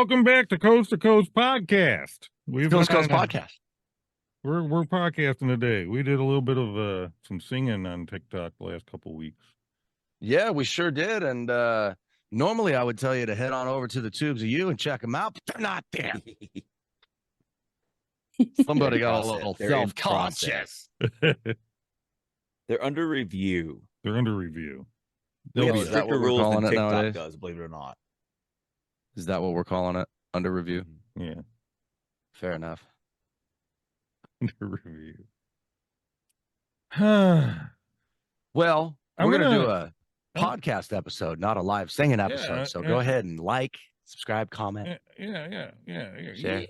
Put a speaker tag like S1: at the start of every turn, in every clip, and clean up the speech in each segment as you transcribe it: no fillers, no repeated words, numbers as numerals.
S1: Welcome back to Coast Podcast.
S2: Coast Podcast.
S1: We're podcasting today. We did a little bit of some singing on TikTok the last couple weeks.
S2: Yeah, we sure did. And normally I would tell you to head on over to the Tubes of You and check them out, but they're not there. Somebody got a little self-conscious.
S3: They're under review.
S1: They're under review.
S3: We have
S2: Is that
S3: stricter
S2: what we're
S3: rules
S2: calling
S3: than
S2: it
S3: TikTok
S2: nowadays?
S3: does, believe it or not.
S2: Is that what we're calling it? Under review?
S1: Yeah,
S2: Fair enough.
S1: under review.
S2: Well,
S1: I'm
S2: we're going to do
S1: gonna-
S2: a podcast episode, not a live singing episode. So go ahead and like, subscribe, comment.
S1: Yeah.
S2: Share.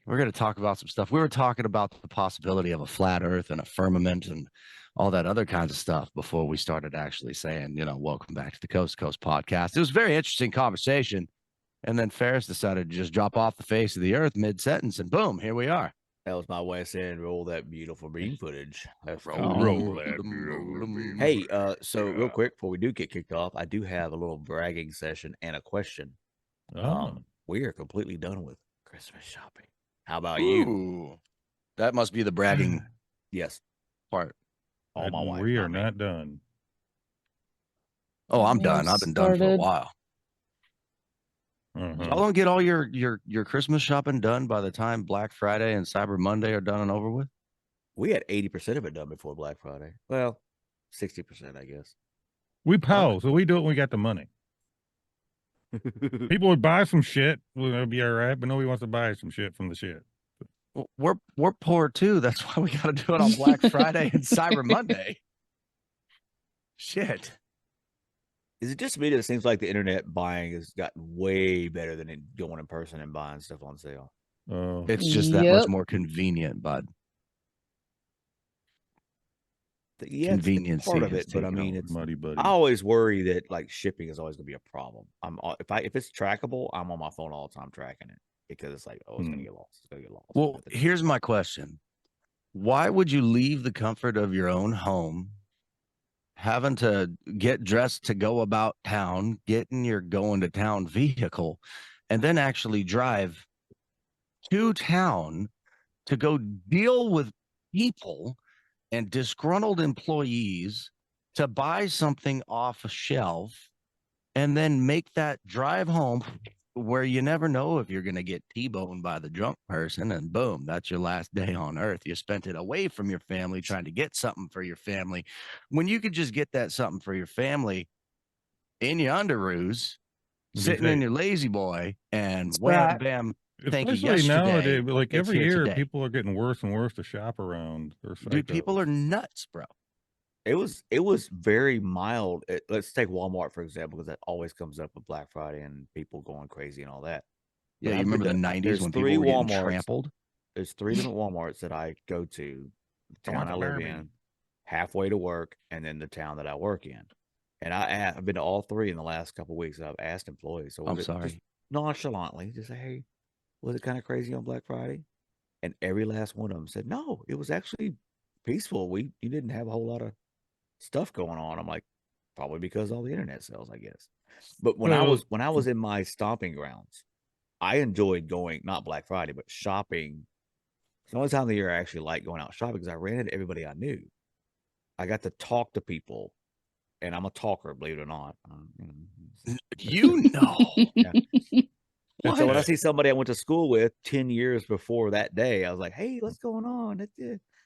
S2: We're going to talk about some stuff. We were talking about the possibility of a flat earth and a firmament and all that other kinds of stuff before we started actually saying, welcome back to the Coast Podcast. It was a very interesting conversation. And then Ferris decided to just drop off the face of the earth mid-sentence, and boom, here we are.
S3: That was my way of saying roll that beautiful bean footage.
S1: Roll that beautiful
S3: Hey, so real quick, before we do get kicked off, I do have a little bragging session and a question. We are completely done with Christmas shopping. How about you?
S2: Ooh, that must be the bragging
S3: Yes.
S2: part.
S3: All my wife.
S1: We are
S3: me.
S1: not done.
S2: Oh, I'm done. I've been done for a while. Y'all don't get all your Christmas shopping done by the time Black Friday and Cyber Monday are done and over with?
S3: We had 80% of it done before Black Friday. Well, 60%, I guess.
S1: We pow, so we do it when we got the money. People would buy some shit, it'll be all right, but nobody wants to buy some shit from the shit.
S2: Well, we're poor too. That's why we got to do it on Black Friday and Cyber Monday. Shit.
S3: Is it just me that it seems like the internet buying has gotten way better than it going in person and buying stuff on sale?
S2: It's just that much more convenient, bud.
S3: Yeah,
S2: Convenience
S3: part of it, but I mean, it's
S1: muddy buddy.
S3: I always worry that like shipping is always going to be a problem. If it's trackable, I'm on my phone all the time tracking it because it's like, oh, it's going to get lost. It's going to get lost.
S2: Well, here's my question: why would you leave the comfort of your own home, having to get dressed to go about town, getting your going to town vehicle, and then actually drive to town to go deal with people and disgruntled employees to buy something off a shelf and then make that drive home where you never know if you're going to get T-boned by the drunk person, and boom, that's your last day on earth. You spent it away from your family trying to get something for your family when you could just get that something for your family in your underoos, sitting in your lazy boy, and wham, bam, thank you yesterday.
S1: Nowadays, like every year,
S2: today.
S1: people are getting worse and worse to shop around.
S2: Dude, people are nuts, bro.
S3: It was very mild. Let's take Walmart for example, because that always comes up with Black Friday and people going crazy and all that.
S2: Yeah, you remember the 90s when people were getting trampled?
S3: There's 3 different Walmarts that I go to, the town I live in, halfway to work, and then the town that I work in. And I've been to all 3 in the last couple of weeks. I've asked employees. So
S2: I'm sorry.
S3: Just nonchalantly, just say, hey, was it kind of crazy on Black Friday? And every last one of them said, no, it was actually peaceful. You didn't have a whole lot of stuff going on. I'm like, probably because all the internet sales, I guess. But when I was in my stomping grounds, I enjoyed going, not Black Friday, but shopping. It's the only time of the year I actually like going out shopping because I ran into everybody I knew. I got to talk to people, and I'm a talker, believe it or not.
S2: Yeah.
S3: And so when I see somebody I went to school with 10 years before that day, I was like, hey, what's going on?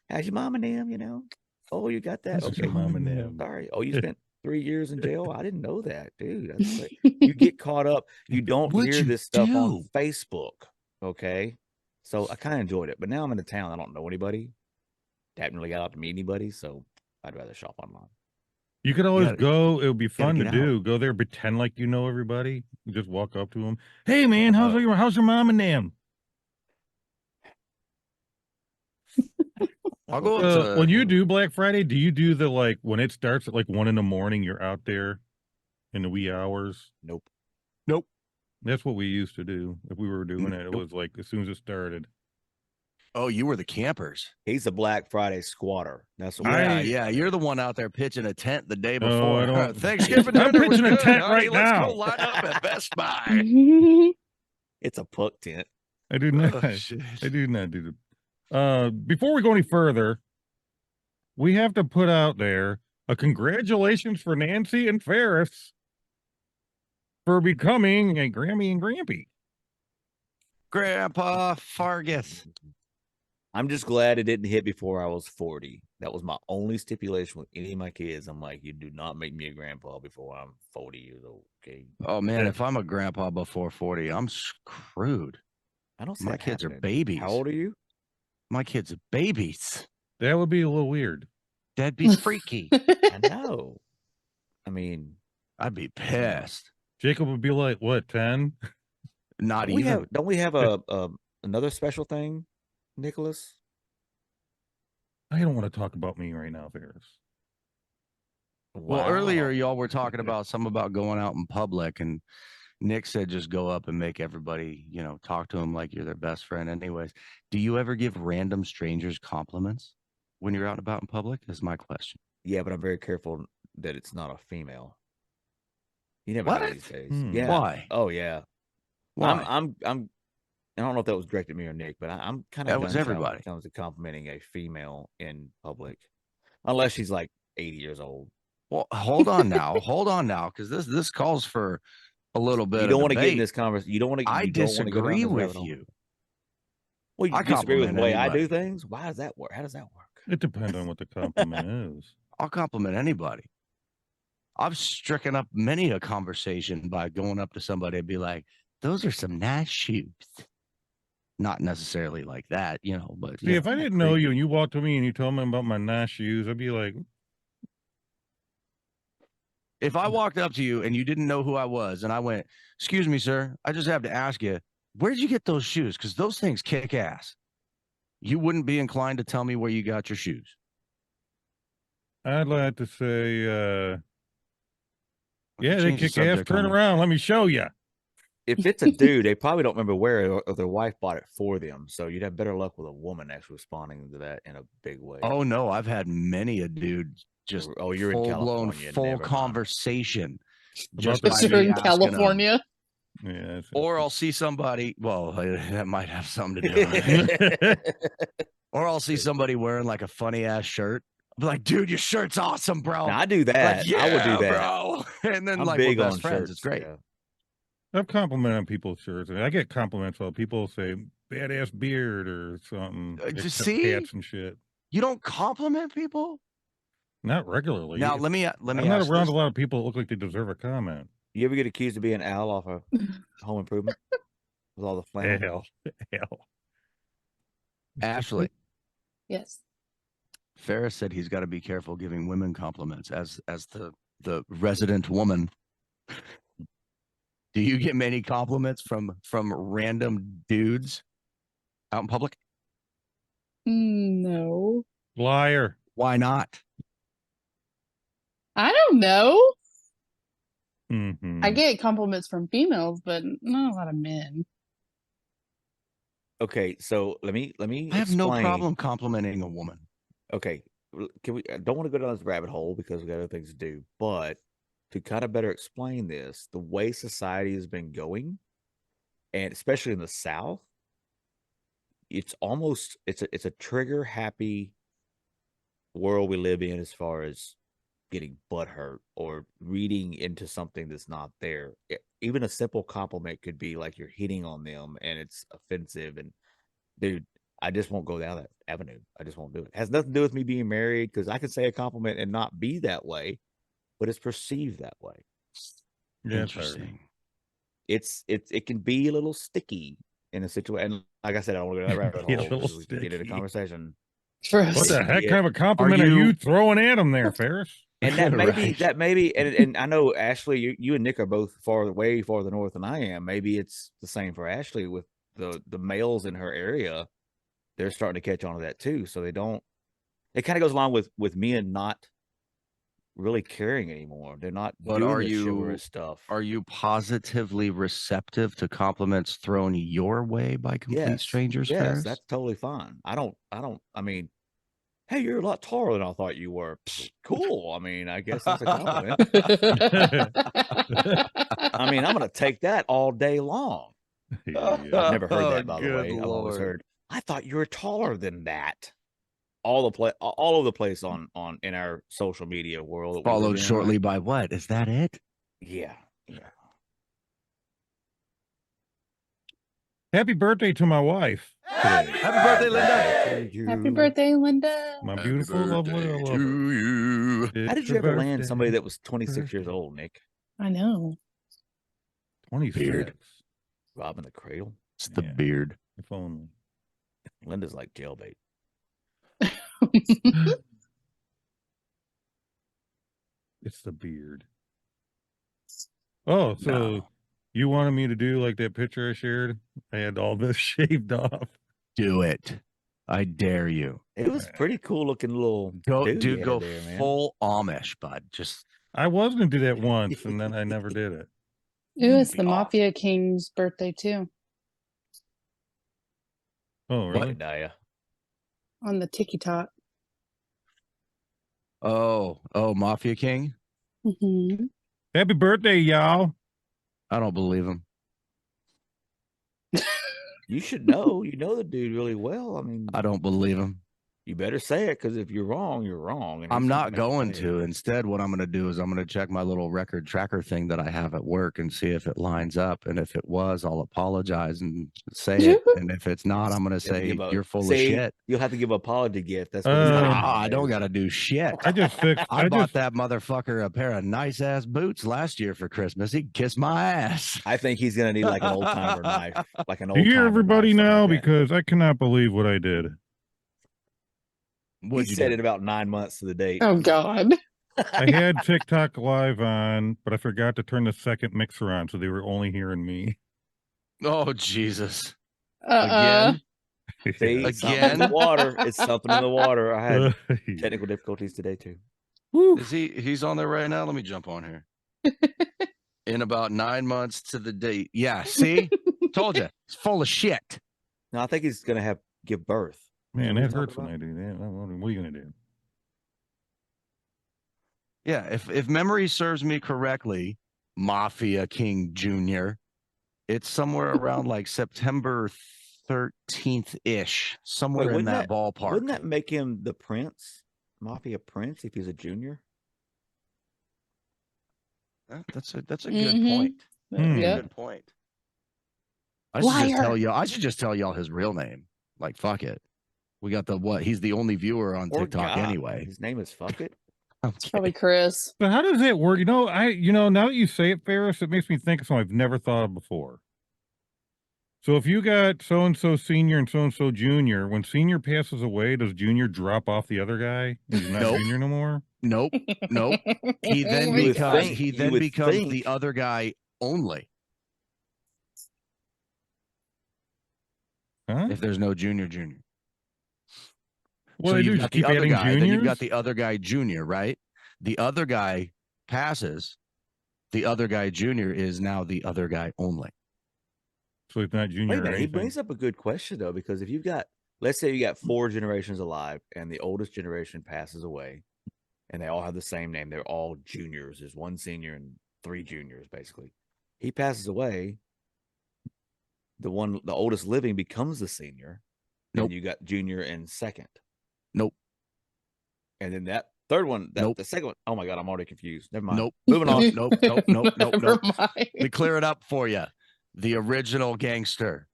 S3: How's your mom and them, Oh, you got that?
S1: How's
S3: okay,
S1: your mom and them?
S3: Sorry. Oh, you spent 3 years in jail? I didn't know that, dude. That's like, you get caught up. You don't hear this stuff on Facebook, okay? So I kind of enjoyed it. But now I'm in the town. I don't know anybody. Haven't really got out to meet anybody, so I'd rather shop online.
S1: You could always go. It would be fun to do.
S3: out.
S1: Go there, pretend like you know everybody. You just walk up to them. Hey, man, how's your mom and them?
S2: I'll go up to,
S1: when you do Black Friday, do you do the like when it starts at like 1 a.m, you're out there in the wee hours?
S3: Nope.
S1: That's what we used to do. If we were doing it, it was like as soon as it started.
S2: Oh, you were the campers.
S3: He's a Black Friday squatter. That's what
S2: yeah. You're the one out there pitching a tent the day before.
S1: I don't.
S2: Thanksgiving
S1: I'm
S2: dinner was
S1: pitching a
S2: good,
S1: tent
S2: honey.
S1: right
S2: Let's
S1: now.
S2: go line up at Best Buy.
S3: It's a puck tent.
S1: I do not.
S2: Oh, shit.
S1: I do not do the. Before we go any further, we have to put out there a congratulations for Nancy and Ferris for becoming a Grammy and Grampy.
S2: Grandpa Fargus.
S3: I'm just glad it didn't hit before I was 40. That was my only stipulation with any of my kids. I'm like, you do not make me a grandpa before I'm 40 years old. Okay.
S2: Oh man, if I'm a grandpa before 40, I'm screwed.
S3: I don't see
S2: My
S3: that
S2: kids are
S3: happening.
S2: babies.
S3: How old are you?
S2: My kids are babies.
S1: That would be a little weird.
S2: That'd be freaky.
S3: I know. I mean,
S2: I'd be pissed.
S1: Jacob would be like, what, 10?
S2: Not
S3: don't we
S2: even.
S3: have, don't we have a another special thing, Nicholas?
S1: I don't want to talk about me right now, Ferris.
S2: Well, earlier
S3: Wow.
S2: y'all were talking about something about going out in public, and Nick said just go up and make everybody, talk to them like you're their best friend. Anyways, do you ever give random strangers compliments when you're out and about in public? Is my question.
S3: Yeah, but I'm very careful that it's not a female. You never know
S2: What?
S3: these days.
S1: Hmm.
S3: Yeah.
S2: Why?
S3: Oh yeah.
S2: Why?
S3: I'm I don't know if that was directed at me or Nick, but I'm kind of
S2: That was everybody.
S3: when it comes to complimenting a female in public, unless she's like 80 years old.
S2: Well, hold on now, because this calls for a little bit.
S3: You don't
S2: want
S3: to get in this conversation. You don't want to.
S2: I disagree with you.
S3: Well, you
S2: I
S3: disagree with the
S2: compliment
S3: way I do
S2: anybody.
S3: things. Why does that work? How does that work?
S1: It depends on what the compliment is.
S2: I'll compliment anybody. I've stricken up many a conversation by going up to somebody and be like, "Those are some nice shoes." Not necessarily like that, but
S1: See, if I didn't know
S2: creepy.
S1: you and you walked to me and you told me about my nice shoes, I'd be like,
S2: If I walked up to you and you didn't know who I was and I went, "Excuse me, sir, I just have to ask you, where did you get those shoes? Because those things kick ass." You wouldn't be inclined to tell me where you got your shoes.
S1: I'd like to say, yeah, they
S2: Change the
S1: kick ass.
S2: subject on
S1: Turn
S2: me.
S1: around. Let me show you.
S3: If it's a dude, they probably don't remember where it, or their wife bought it for them. So you'd have better luck with a woman actually responding to that in a big way.
S2: Oh no, I've had many a dude just
S3: you're in
S2: full-blown
S3: California.
S2: full
S3: Never mind.
S2: conversation.
S1: About
S2: Just
S1: the
S2: by
S4: Because you're
S2: me
S4: in
S2: asking 'em.
S4: California.
S1: Yeah. that's-
S2: Or I'll see somebody, well, that might have something to do with it. Or I'll see somebody wearing like a funny ass shirt. I'll be like, "Dude, your shirt's awesome, bro."
S3: Now, I do that.
S2: Like, yeah,
S3: I would do that,
S2: bro. And then
S3: I'm
S2: like
S3: big
S2: we're
S3: on
S2: best friends.
S3: shirts.
S2: It's great.
S3: Yeah.
S1: I've complimented people's shirts. I mean, I get compliments while people say badass beard or something.
S2: Just
S1: except
S2: see?
S1: hats and shit.
S2: You don't compliment people?
S1: Not regularly.
S2: Now let me
S1: I'm not
S2: ask
S1: around
S2: this.
S1: a lot of people that look like they deserve a comment.
S3: You ever get accused of being Al off of Home Improvement with all the flannel?
S1: Hell.
S2: Ashley,
S4: Yes.
S2: Ferris said he's got to be careful giving women compliments as the resident woman. Do you get many compliments from random dudes out in public?
S4: No.
S1: Liar.
S2: Why not?
S4: I don't know.
S1: Mm-hmm.
S4: I get compliments from females, but not a lot of men.
S3: Okay, so let me
S2: I have no
S3: explain.
S2: problem complimenting a woman.
S3: Okay, can we? I don't want to go down this rabbit hole because we got other things to do. But to kind of better explain this, the way society has been going, and especially in the South, it's almost it's a trigger happy world we live in as far as getting butthurt or reading into something that's not there. Even a simple compliment could be like you're hitting on them and it's offensive. And dude, I just won't go down that avenue. I just won't do it. It has nothing to do with me being married because I can say a compliment and not be that way, but it's perceived that way.
S1: Yeah,
S2: Interesting.
S3: It can be a little sticky in a situation. And like I said, I don't want to go down that rabbit
S1: Be a
S3: hole
S1: little
S3: because we can get into
S1: sticky.
S3: conversation.
S4: Gross.
S1: What the heck
S3: Yeah.
S1: kind of a compliment are
S2: you-
S1: you throwing at him there, Ferris?
S3: And that
S2: Right.
S3: may be, and I know Ashley, you and Nick are both way farther north than I am. Maybe it's the same for Ashley with the males in her area. They're starting to catch on to that too. So they don't. It kind of goes along with men not really caring anymore. They're not
S2: But
S3: doing
S2: are
S3: the
S2: you-
S3: chivalrous stuff.
S2: Are you positively receptive to compliments thrown your way by complete strangers,
S3: Yes,
S2: Ferris?
S3: that's totally fine. I mean, hey, you're a lot taller than I thought you were. Pfft, cool. I mean, I guess that's a compliment. I mean, I'm going to take that all day long. I've never heard that, by the
S2: Good
S3: way. I've always
S2: Lord.
S3: heard, I thought you were taller than that. All over the place on in our social media world. that we live
S2: Followed
S3: in,
S2: shortly
S3: right?
S2: by what? Is that it?
S3: Yeah.
S1: Happy birthday to my wife today.
S2: Happy birthday, Linda.
S4: Happy birthday, Linda.
S1: My beautiful, lovely lover.
S2: to you.
S3: How did
S1: It's
S3: you
S1: her
S3: ever land somebody
S1: birthday.
S3: that was 26 years
S1: Birthday.
S3: old, Nick?
S4: I know.
S1: 26.
S2: Beard.
S3: Robbing the cradle.
S2: It's the
S1: Yeah.
S2: beard.
S1: If only.
S3: Linda's like jailbait.
S1: It's the beard. Oh, so
S2: No.
S1: you wanted me to do like that picture I shared? I had all this shaved off.
S2: Do it. I dare you.
S3: It was pretty cool looking little
S2: Go,
S3: dude.
S2: dude,
S3: you
S2: go
S3: had there, man.
S2: full Amish, bud. Just
S1: I was going to do that once, and then I never did it.
S4: It was
S2: be
S4: the
S2: awesome.
S4: Mafia King's birthday too
S1: Oh,
S2: What?
S1: really?
S3: Daya.
S4: on the TikTok.
S2: oh, Mafia King.
S4: Mm-hmm.
S1: Happy birthday, y'all.
S2: I don't believe him.
S3: You should know. You know the dude really well. I mean,
S2: I don't believe him.
S3: you better say it, because if you're wrong, you're wrong. And
S2: I'm
S3: he's
S2: not
S3: gonna
S2: going
S3: say
S2: to.
S3: it.
S2: Instead, what I'm going to do is I'm going to check my little record tracker thing that I have at work and see if it lines up. And if it was, I'll apologize and say it. And if it's not, I'm going to
S3: You have to
S2: say
S3: give a-
S2: you're full
S3: see,
S2: of shit.
S3: You'll have to give an apology gift. That's what it's
S1: Um,
S3: gonna be,
S2: I don't
S3: baby.
S2: got to do shit.
S1: I just fixed.
S2: I bought that motherfucker a pair of nice ass boots last year for Christmas. He kissed my ass.
S3: I think he's gonna need like an old timer knife, like an
S1: Do
S3: old
S1: you hear
S3: timer
S1: everybody
S3: knife, something
S1: now?
S3: like that.
S1: Because I cannot believe what I did.
S3: He
S2: What'd you
S3: said
S2: do?
S3: it about 9 months to the date.
S4: Oh God.
S1: I had TikTok live on, but I forgot to turn the second mixer on, so they were only hearing me.
S2: Oh, Jesus.
S4: Uh-uh.
S2: Again?
S3: See, something in the
S2: Again?
S3: water. It's something in the water. I had technical difficulties today too.
S2: Is he's on there right now? Let me jump on here. In about 9 months to the date. Yeah, see? Told you. It's full of shit.
S3: No, I think he's gonna give birth.
S1: Man,
S3: What are you
S1: that hurts
S3: talking
S1: when I do that. What are you gonna do?
S2: Yeah, if memory serves me correctly, Mafia King Jr., it's somewhere around like September 13th-ish, somewhere in
S3: wouldn't
S2: that ballpark.
S3: Wouldn't that make him the prince, Mafia Prince, if he's a junior?
S2: That's a good
S4: Mhm.
S2: point. That's a
S4: Yep.
S2: good point. I should just tell
S4: Liar.
S2: y'all. I should just tell y'all his real name. Like, fuck it. We got the what? He's the only viewer on
S3: Poor
S2: TikTok
S3: guy.
S2: anyway.
S3: His name is Fuck It.
S2: I'm
S4: It's probably
S2: kidding.
S4: Chris.
S1: But how does that work? Now that you say it, Ferris, it makes me think of something I've never thought of before. So if you got so and so senior and so junior, when senior passes away, does junior drop off the other guy? He's not
S2: Nope.
S1: junior no more.
S2: Nope. Nope. He then
S3: You would
S2: becomes
S3: think-
S2: he
S3: you
S2: then
S3: would
S2: becomes the
S3: think-
S2: other guy only.
S1: Huh?
S2: If there's no junior.
S1: Well,
S2: So
S1: they do
S2: you've
S1: just
S2: got the
S1: keep
S2: other
S1: adding
S2: guy, then you've got
S1: juniors?
S2: the other guy junior, right? The other guy passes. The other guy junior is now the other guy only.
S1: So it's not
S3: Wait
S1: junior
S3: a
S1: or
S3: minute, he
S1: anything.
S3: brings up a good question though, because if you've got, let's say you got 4 generations alive, and the oldest generation passes away, and they all have the same name. They're all juniors. There's 1 senior and 3 juniors, basically. He passes away. The oldest living becomes the senior.
S2: Nope.
S3: And you got junior and second.
S2: Nope.
S3: And then that third one,
S2: Nope.
S3: the second one, oh my God, I'm already confused. Never mind.
S2: Nope.
S3: Moving on.
S2: Nope. Nope.
S4: Never mind.
S2: Let me clear it up for you. The original gangster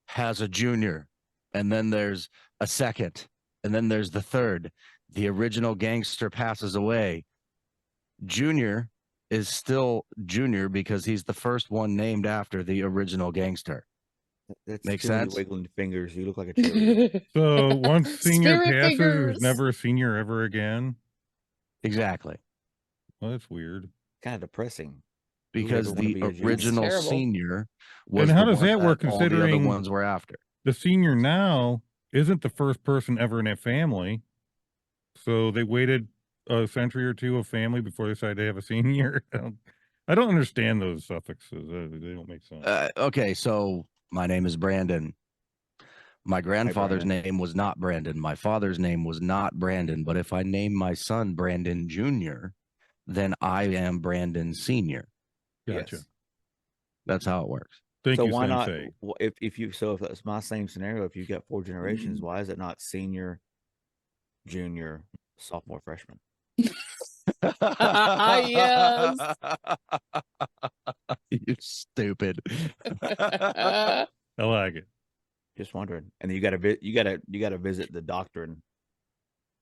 S2: has a junior, and then there's a second, and then there's the third. The original gangster passes away. Junior is still junior because he's the first one named after the original gangster.
S3: That's
S2: Makes
S3: too many
S2: sense?
S3: wiggling fingers. You look like a cheerleader.
S1: So once senior
S4: Spirit
S1: passes,
S4: fingers.
S1: there's never a senior ever again.
S2: Exactly.
S1: Well, that's weird.
S3: Kind of depressing.
S2: Because
S3: ever wanna
S2: the
S3: be a junior?
S2: original
S4: Terrible.
S2: senior was
S1: And how
S2: the
S1: does
S2: one
S1: that work,
S2: all the other
S1: considering
S2: ones were after.
S1: the senior now isn't the first person ever in that family? So they waited a century or two of family before they decided to have a senior. I don't understand those suffixes. They don't make sense.
S2: Okay, so my name is Brandon. My grandfather's
S3: Brandon.
S2: name was not Brandon. My father's name was not Brandon. But if I name my son Brandon Jr., then I am Brandon Sr.
S1: Gotcha.
S3: Yes.
S2: That's how it works.
S1: Thank
S3: So
S1: you,
S3: why not?
S1: Sensei.
S3: If that's my same scenario, if you've got 4 generations, why is it not senior, junior, sophomore, freshman?
S4: Yes.
S2: You stupid.
S1: I like it.
S3: Just wondering. And then you gotta visit the doctrine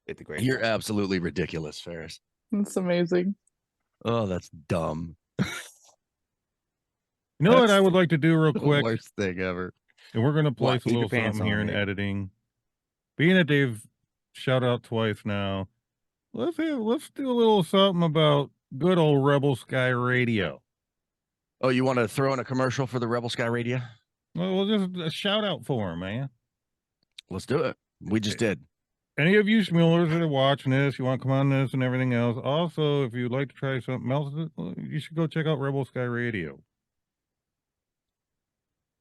S3: at the grade.
S2: You're absolutely ridiculous, Ferris.
S4: That's amazing.
S2: Oh, that's dumb.
S1: You know what
S2: That's
S1: I would like to do real
S2: the
S1: quick?
S2: worst thing ever.
S1: And we're going to place a
S3: Keep your
S1: little
S3: pants
S1: something here
S3: on,
S1: in
S3: Nick.
S1: editing. Being that they've shout out twice now, let's do a little something about good old Rebel Sky Radio.
S2: Oh, you want to throw in a commercial for the Rebel Sky Radio?
S1: Well, just a shout out for them, man.
S2: Let's do it. We just did.
S1: Any of you Smulers that are watching this, you want to come on this and everything else. Also, if you'd like to try something else, you should go check out Rebel Sky Radio.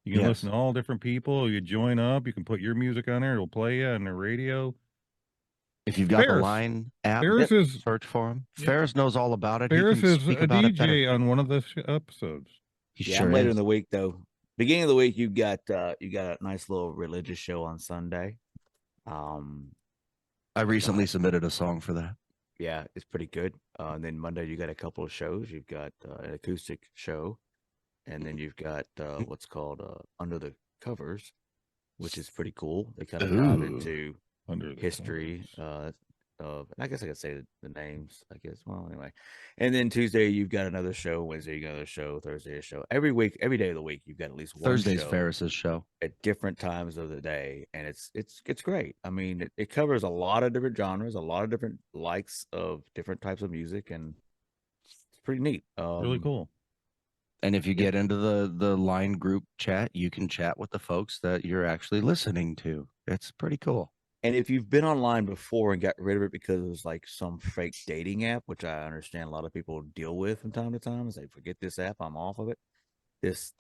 S1: You can listen to all different people. You join up. You can put your music on there. It'll play you on the radio.
S2: If you've got the
S1: Ferris.
S2: Line app,
S1: Ferris is
S2: search for him.
S1: Yeah.
S2: Ferris knows all about it.
S1: Ferris
S2: He can
S1: is
S2: speak
S1: a
S2: about it better.
S1: DJ on one of the episodes.
S2: He
S3: Yeah,
S2: sure
S3: I'm later
S2: is.
S3: in the week though. Beginning of the week, you got a nice little religious show on Sunday.
S2: I recently submitted a song for that.
S3: Yeah, it's pretty good. And then Monday you got a couple of shows. You've got an acoustic show, and then you've got what's called Under the Covers, which is pretty cool. They kind of dive
S2: Ooh.
S3: into
S1: Under the
S3: history.
S1: covers.
S3: And I guess I could say the names. I guess. Well, anyway. And then Tuesday you've got another show. Wednesday you got another show. Thursday a show. Every week, every day of the week, you've got at least one
S2: Thursday's
S3: show
S2: Ferris's show.
S3: at different times of the day, and it's great. I mean, it covers a lot of different genres, a lot of different likes of different types of music, and it's pretty neat.
S1: Really cool.
S2: And if you get into the Line group chat, you can chat with the folks that you're actually listening to. It's pretty cool.
S3: And if you've been online before and got rid of it because it was like some fake dating app, which I understand a lot of people deal with from time to time, and say, forget this app, I'm off of it. This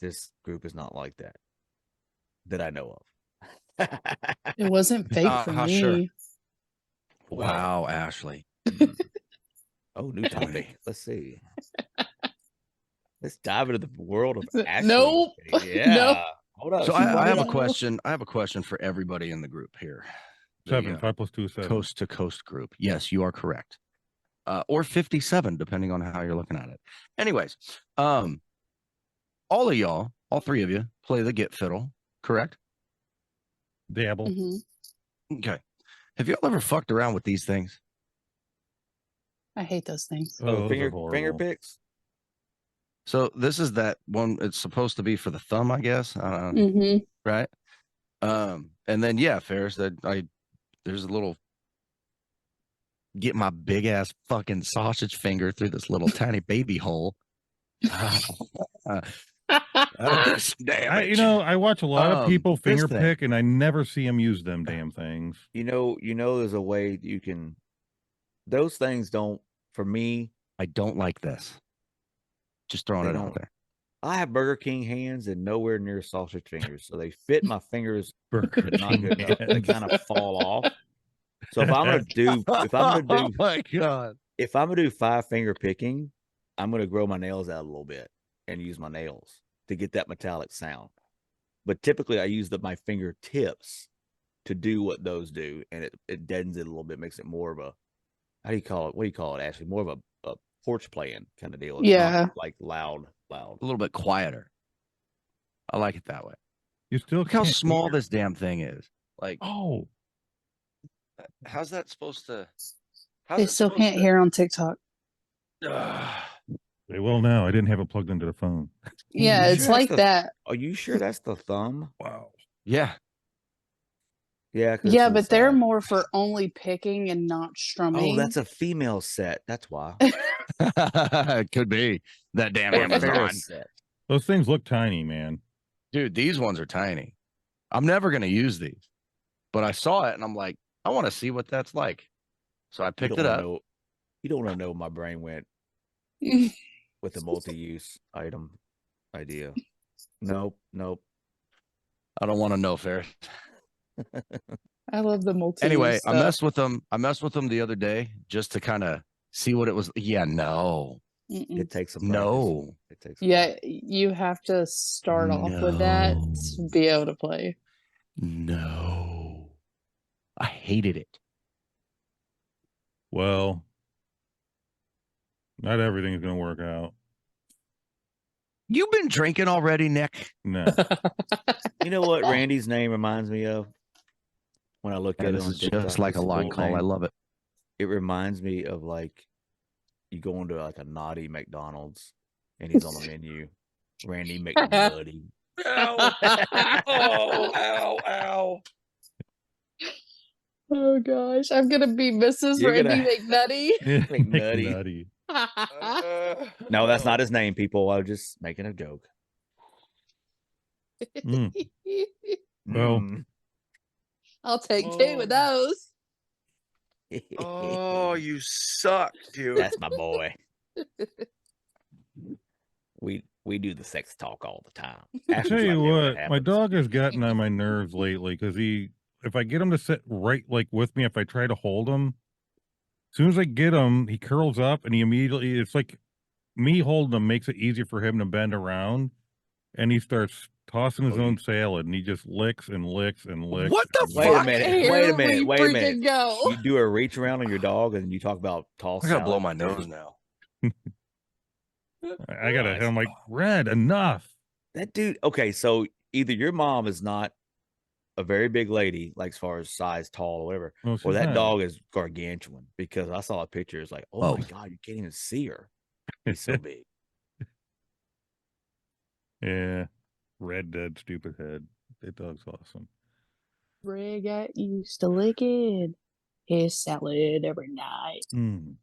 S3: group is not like that I know of.
S4: It wasn't fake for
S2: how
S4: me.
S2: sure. Wow, Ashley.
S3: Oh, new topic. Let's see. Let's dive into the world of Ashley.
S4: Nope.
S3: Yeah.
S4: Nope.
S3: Hold up.
S2: So
S3: She
S2: I
S3: brought
S2: have
S3: it
S2: a
S3: up.
S2: question. I have a question for everybody in the group here. The,
S1: 7. 5 + 2 is 7.
S2: coast to coast group. Yes, you are correct. Or 57, depending on how you're looking at it. Anyways, all of y'all, all three of you, play the git fiddle, correct?
S1: Dabble.
S4: Mhm.
S2: Okay. Have y'all ever fucked around with these things?
S4: I hate those things.
S1: Oh,
S3: Oh,
S1: those are
S3: finger
S1: horrible.
S3: picks.
S2: So this is that one. It's supposed to be for the thumb, I guess.
S4: Hmm.
S2: Right. And then yeah, Ferris, there's a little get my big ass fucking sausage finger through this little tiny baby hole.
S1: I watch a lot of people
S2: this
S1: finger
S2: thing.
S1: pick, and I never see them use them damn things.
S3: You know, there's a way that you can. Those things don't. For me,
S2: I don't like this. Just throwing
S3: They
S2: it out
S3: don't-
S2: there.
S3: I have Burger King hands and nowhere near sausage fingers, so they fit my fingers,
S1: Burger
S3: but not
S1: King
S3: good enough. They
S1: hands.
S3: kind of fall off. So if I'm
S2: Oh my god.
S3: gonna do 5-finger picking, I'm gonna grow my nails out a little bit and use my nails to get that metallic sound. But typically, I use my fingertips to do what those do, and it deadens it a little bit, makes it more of a how do you call it? What do you call it, Ashley? More of a porch playing kind of deal. It's
S4: Yeah.
S3: not like loud.
S2: A little bit quieter. I like it that way.
S1: You still
S2: Look how
S1: can't
S2: small
S1: hear.
S2: this damn thing is. Like,
S1: Oh,
S2: how's that supposed to?
S4: They still can't hear on TikTok.
S1: they will now. I didn't have it plugged into the phone.
S4: Yeah,
S3: You
S4: it's
S3: sure
S4: like
S3: that's
S4: that.
S3: Are you sure that's the thumb?
S1: Wow.
S2: Yeah.
S3: Yeah. 'cause
S4: Yeah,
S3: it's,
S4: but they're more for only picking and not strumming.
S3: Oh, that's a female set. That's why.
S2: It could be that damn
S3: Or a
S2: Amazon.
S3: Ferris set.
S1: Those things look tiny, man.
S2: Dude, these ones are tiny. I'm never going to use these, but I saw it and I'm like, I want to see what that's like. So I picked it up.
S3: You don't want to know where my brain went with the multi-use item idea. Nope.
S2: I don't want to know, Ferris.
S4: I love the multi.
S2: Anyway,
S4: stuff.
S2: I messed with them the other day just to kind of see what it was. Yeah, no.
S4: Mm-mm.
S3: It takes some practice.
S2: No.
S3: It takes some
S4: Yeah,
S3: practice.
S4: you have to start off with that to
S2: No.
S4: be able to play.
S2: No. I hated it.
S1: Well, not everything's going to work out.
S2: You've been drinking already, Nick.
S1: No.
S3: You know what Randy's name reminds me of? When I look
S2: Yeah,
S3: at it
S2: this
S3: on
S2: is
S3: TikTok,
S2: just like a
S3: his
S2: line
S3: full
S2: call. I
S3: name,
S2: love it.
S3: it reminds me of like you go into like a naughty McDonald's and he's on the menu. Randy McNutty.
S2: Ow. Oh, ow, ow.
S4: Oh gosh, I'm gonna be Mrs.
S3: You're
S4: Randy
S3: gonna-
S4: McNutty.
S3: McNutty. No, that's not his name, people. I was just making a joke.
S1: Mm. Well,
S3: Mm.
S4: I'll take two of those.
S2: Oh, you suck, dude.
S3: That's my boy. We do the sex talk all the time.
S1: I tell you
S3: like that when it
S1: what, my
S3: happens.
S1: dog has gotten on my nerves lately because if I get him to sit right like with me, if I try to hold him, as soon as I get him, he curls up and it's like me holding him makes it easier for him to bend around, and he starts tossing his
S3: Oh,
S1: own salad and he just licks and licks and licks.
S2: What the
S1: and
S3: Wait a
S1: licks.
S2: fuck?
S3: minute.
S4: Here
S3: Wait a
S4: we
S3: minute. Wait a minute.
S4: freaking go.
S3: You do a reach around on your dog and you talk about toss
S2: I gotta blow
S3: salad.
S2: my nose now.
S1: I gotta hit him like, Red, enough.
S3: That dude. Okay, so either your mom is not a very big lady, like as far as size, tall, or whatever,
S1: No,
S3: or
S1: she's
S3: that
S1: not.
S3: dog is gargantuan. Because I saw a picture. It's like, oh my
S2: Both.
S3: god, you can't even see her. He's so big.
S1: Yeah. Red, dead, stupid head. That dog's awesome.
S4: Ray got used to licking his salad every night.
S1: Mm.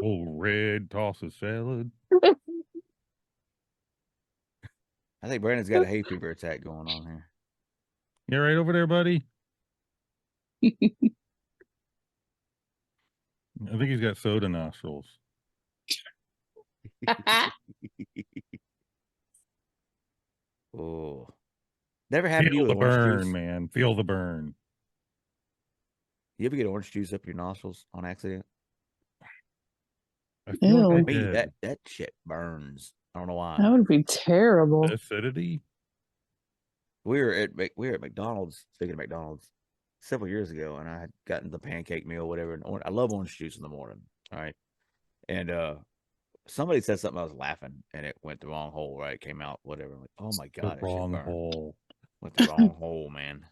S1: Old Red tosses salad.
S3: I think Brandon's got a hay fever attack going on here.
S1: You right over there, buddy? I think he's got soda nostrils.
S3: Oh, never happened to you
S1: Feel
S3: with
S1: the
S3: orange
S1: burn,
S3: juice?
S1: man. Feel the burn.
S3: You ever get orange juice up your nostrils on accident?
S1: I feel like I
S4: Ew.
S3: Me,
S1: did.
S3: that shit burns. I don't know why.
S4: That would be terrible.
S1: Acidity?
S3: We were at McDonald's. Speaking of McDonald's, several years ago, and I had gotten the pancake meal, whatever. And I love orange juice in the morning. All right, and somebody said something. I was laughing, and it went the wrong hole. Right, it came out whatever. I'm like, oh my god,
S1: The
S3: that shit
S1: wrong
S3: burned.
S1: hole.
S3: Went the wrong hole, man.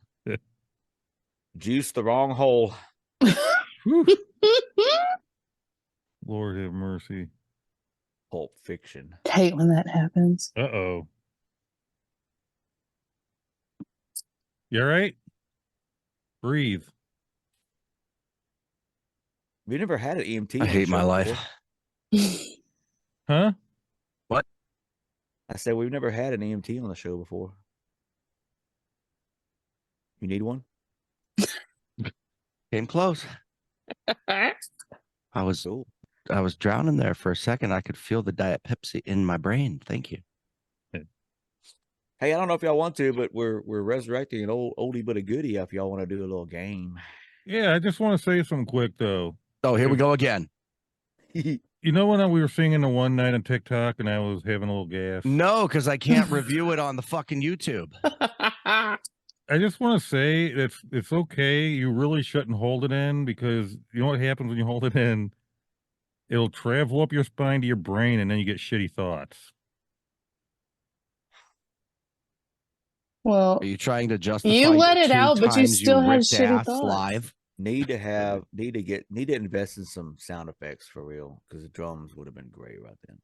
S3: Juice the wrong hole.
S1: Whew. Lord have mercy.
S3: Pulp Fiction.
S4: Hate when that happens.
S1: Uh-oh. You all right? Breathe.
S3: We never had an EMT.
S2: I
S3: on the
S2: hate my
S3: show
S2: life.
S3: before.
S1: Huh?
S3: I said we've never had an EMT on the show before. You need one?
S2: Came close. I was
S3: Cool.
S2: drowning there for a second. I could feel the Diet Pepsi in my brain. Thank you.
S3: Hey, I don't know if y'all want to, but we're resurrecting an oldie but a goodie if y'all want to do a little game.
S1: Yeah, I just want to say something quick, though.
S2: Oh, here we go again.
S1: You know when we were singing the one night on TikTok and I was having a little gas?
S2: No, because I can't review it on the fucking YouTube.
S1: I just want to say it's okay. You really shouldn't hold it in because you know what happens when you hold it in? It'll travel up your spine to your brain and then you get shitty thoughts.
S4: Well,
S2: Are you trying to justify
S4: you let
S2: your
S4: it
S2: two
S4: out, but you
S2: times
S4: still had
S2: ripped
S4: shitty
S2: ass
S4: thoughts.
S2: live?
S3: need to invest in some sound effects for real, because the drums would have been great right then.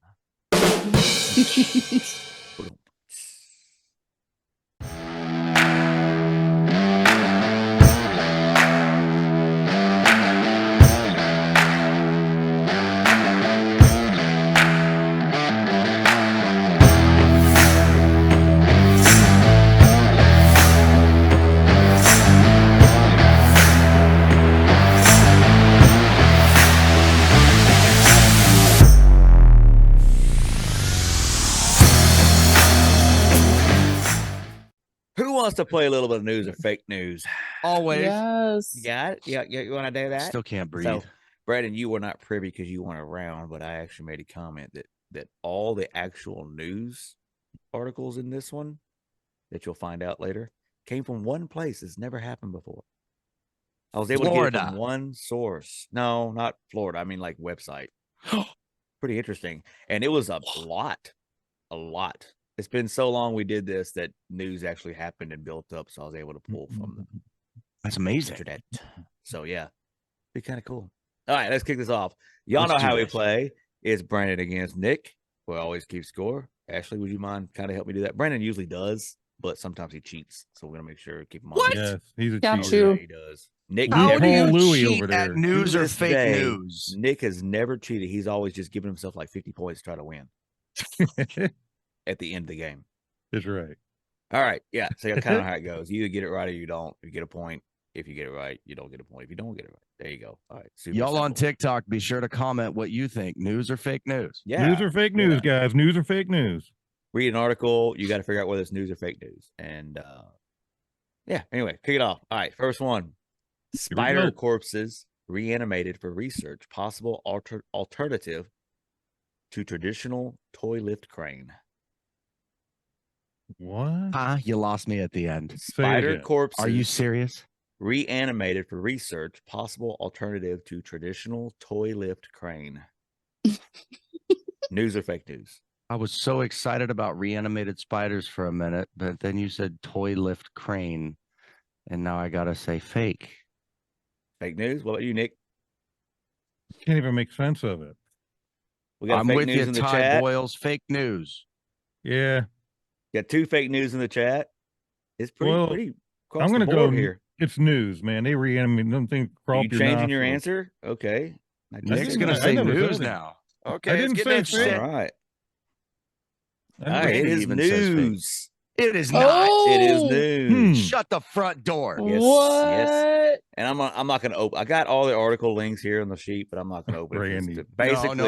S3: Who wants to play a little bit of news or fake news?
S2: Always.
S4: Yes.
S3: You got it? Yeah, you want to do that?
S2: Still can't breathe.
S3: So Brandon, you were not privy because you weren't around, but I actually made a comment that all the actual news articles in this one that you'll find out later came from one place. It's never happened before. I was able to get it from one source. No, not Florida. I mean, like website. Pretty interesting. And it was a lot. It's been so long we did this that news actually happened and built up. So I was able to pull from the
S2: That's amazing.
S3: internet. So yeah, be kind of cool. All right, let's kick this off. Y'all
S2: Let's
S3: know
S2: do
S3: how we
S2: this.
S3: play. It's Brandon against Nick. We'll always keep score. Ashley, would you mind kind of help me do that? Brandon usually does, but sometimes he cheats. So we're gonna make sure keep him on.
S2: What?
S1: Yes, he's a
S4: Got
S1: cheater.
S4: you.
S3: Yeah, he does. Nick
S1: How
S2: How
S3: never,
S2: do you
S1: Louis
S2: cheat
S1: over there.
S2: at news
S3: to
S2: or
S3: this
S2: fake
S3: day,
S2: news?
S3: Nick has never cheated. He's always just given himself like 50 points to try to win at the end of the game.
S1: That's right.
S3: All right. Yeah. So that's kind of how it goes. You either get it right or you don't. You get a point. If you get it right, you don't get a point. If you don't get it right, there you go. All right. Super
S2: Y'all on
S3: simple.
S2: TikTok, be sure to comment what you think. News or fake news?
S3: Yeah.
S1: News or fake news,
S3: yeah.
S1: guys. News or fake news.
S3: Read an article. You got to figure out whether it's news or fake news. And yeah. Anyway, kick it off. All right. First one:
S1: we
S3: spider
S1: go.
S3: corpses reanimated for research. Possible alternative to traditional toy lift crane.
S1: What?
S2: You lost me at the end.
S3: Spider
S1: again.
S3: corpses.
S2: Are you serious?
S3: Reanimated for research. Possible alternative to traditional toy lift crane. News or fake news?
S2: I was so excited about reanimated spiders for a minute, but then you said toy lift crane, and now I gotta say fake.
S3: Fake news? What about you, Nick?
S1: Can't even make sense of it.
S3: We got
S2: I'm
S3: fake
S2: with
S3: news
S2: you,
S3: in the
S2: Ty
S3: chat.
S2: Boyles. Fake news.
S1: Yeah.
S3: Got 2 fake news in the chat. It's pretty
S1: Well,
S3: pretty across
S1: I'm
S3: the
S1: gonna
S3: board
S1: go.
S3: here.
S1: It's news, man. They reanimate them things crawl
S3: Are you
S1: up your
S3: changing your
S1: nostrils.
S3: answer? Okay. I just
S2: Nick's
S1: didn't-
S2: gonna
S1: I
S2: say
S1: never
S2: news
S1: said it.
S2: now.
S1: I
S2: Okay, it's
S1: didn't
S2: getting
S1: say
S3: All
S1: fake.
S2: interesting.
S3: right.
S1: I
S3: All
S1: never-
S3: right. It
S2: Randy
S3: is
S2: even says fake.
S3: news.
S2: It is not.
S3: It is
S4: Oh,
S3: news.
S2: Shut the front door.
S3: Yes,
S4: what?
S3: yes. And I'm not gonna open. I got all the article links here on the sheet, but I'm not gonna open it. 'cause
S1: Randy.
S3: Basically,
S2: No.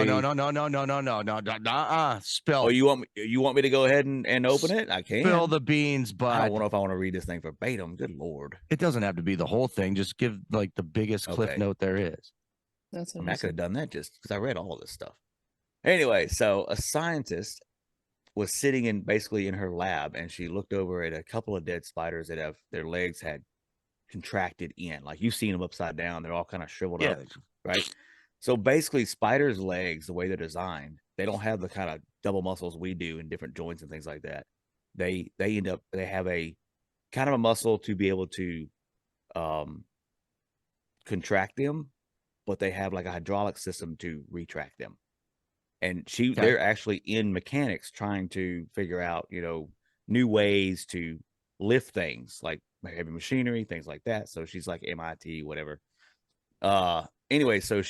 S2: Spill.
S3: Oh, you want me to go ahead and open it? I can.
S2: Spill the beans,
S3: I
S2: but
S3: don't know if I want to read this thing verbatim. Good Lord.
S2: it doesn't have to be the whole thing. Just give like the biggest cliff
S3: Okay.
S2: note there is.
S4: That's
S3: I mean, I could have
S4: interesting.
S3: done that just because I read all this stuff. Anyway, so a scientist was sitting in basically in her lab, and she looked over at a couple of dead spiders that have their legs had contracted in. Like you've seen them upside down; they're all kind of shriveled up, right? So basically, spiders' legs, the way they're designed, they don't have the kind of double muscles we do in different joints and things like that. They have a kind of a muscle to be able to contract them, but they have like a hydraulic system to retract them. And they're actually in mechanics trying to figure out, new ways to lift things like heavy machinery, things like that. So she's like MIT, whatever. Anyway, so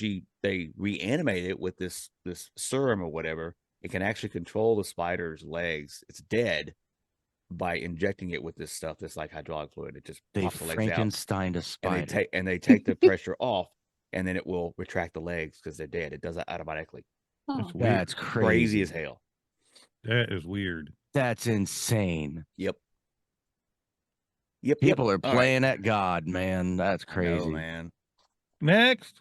S3: they reanimate it with this serum or whatever. It can actually control the spider's legs. It's dead by injecting it with this stuff that's like hydraulic fluid. It just
S2: They
S3: pops the legs out.
S2: Frankenstein a spider.
S3: And they take the pressure off, and then it will retract the legs because they're dead. It does it automatically.
S4: Huh.
S1: That's weird.
S2: That's
S3: Crazy as hell.
S1: That is weird.
S2: That's insane.
S3: Yep.
S2: People are
S3: All right.
S2: playing at God, man. That's
S3: I
S2: crazy.
S3: know, man.
S1: Next.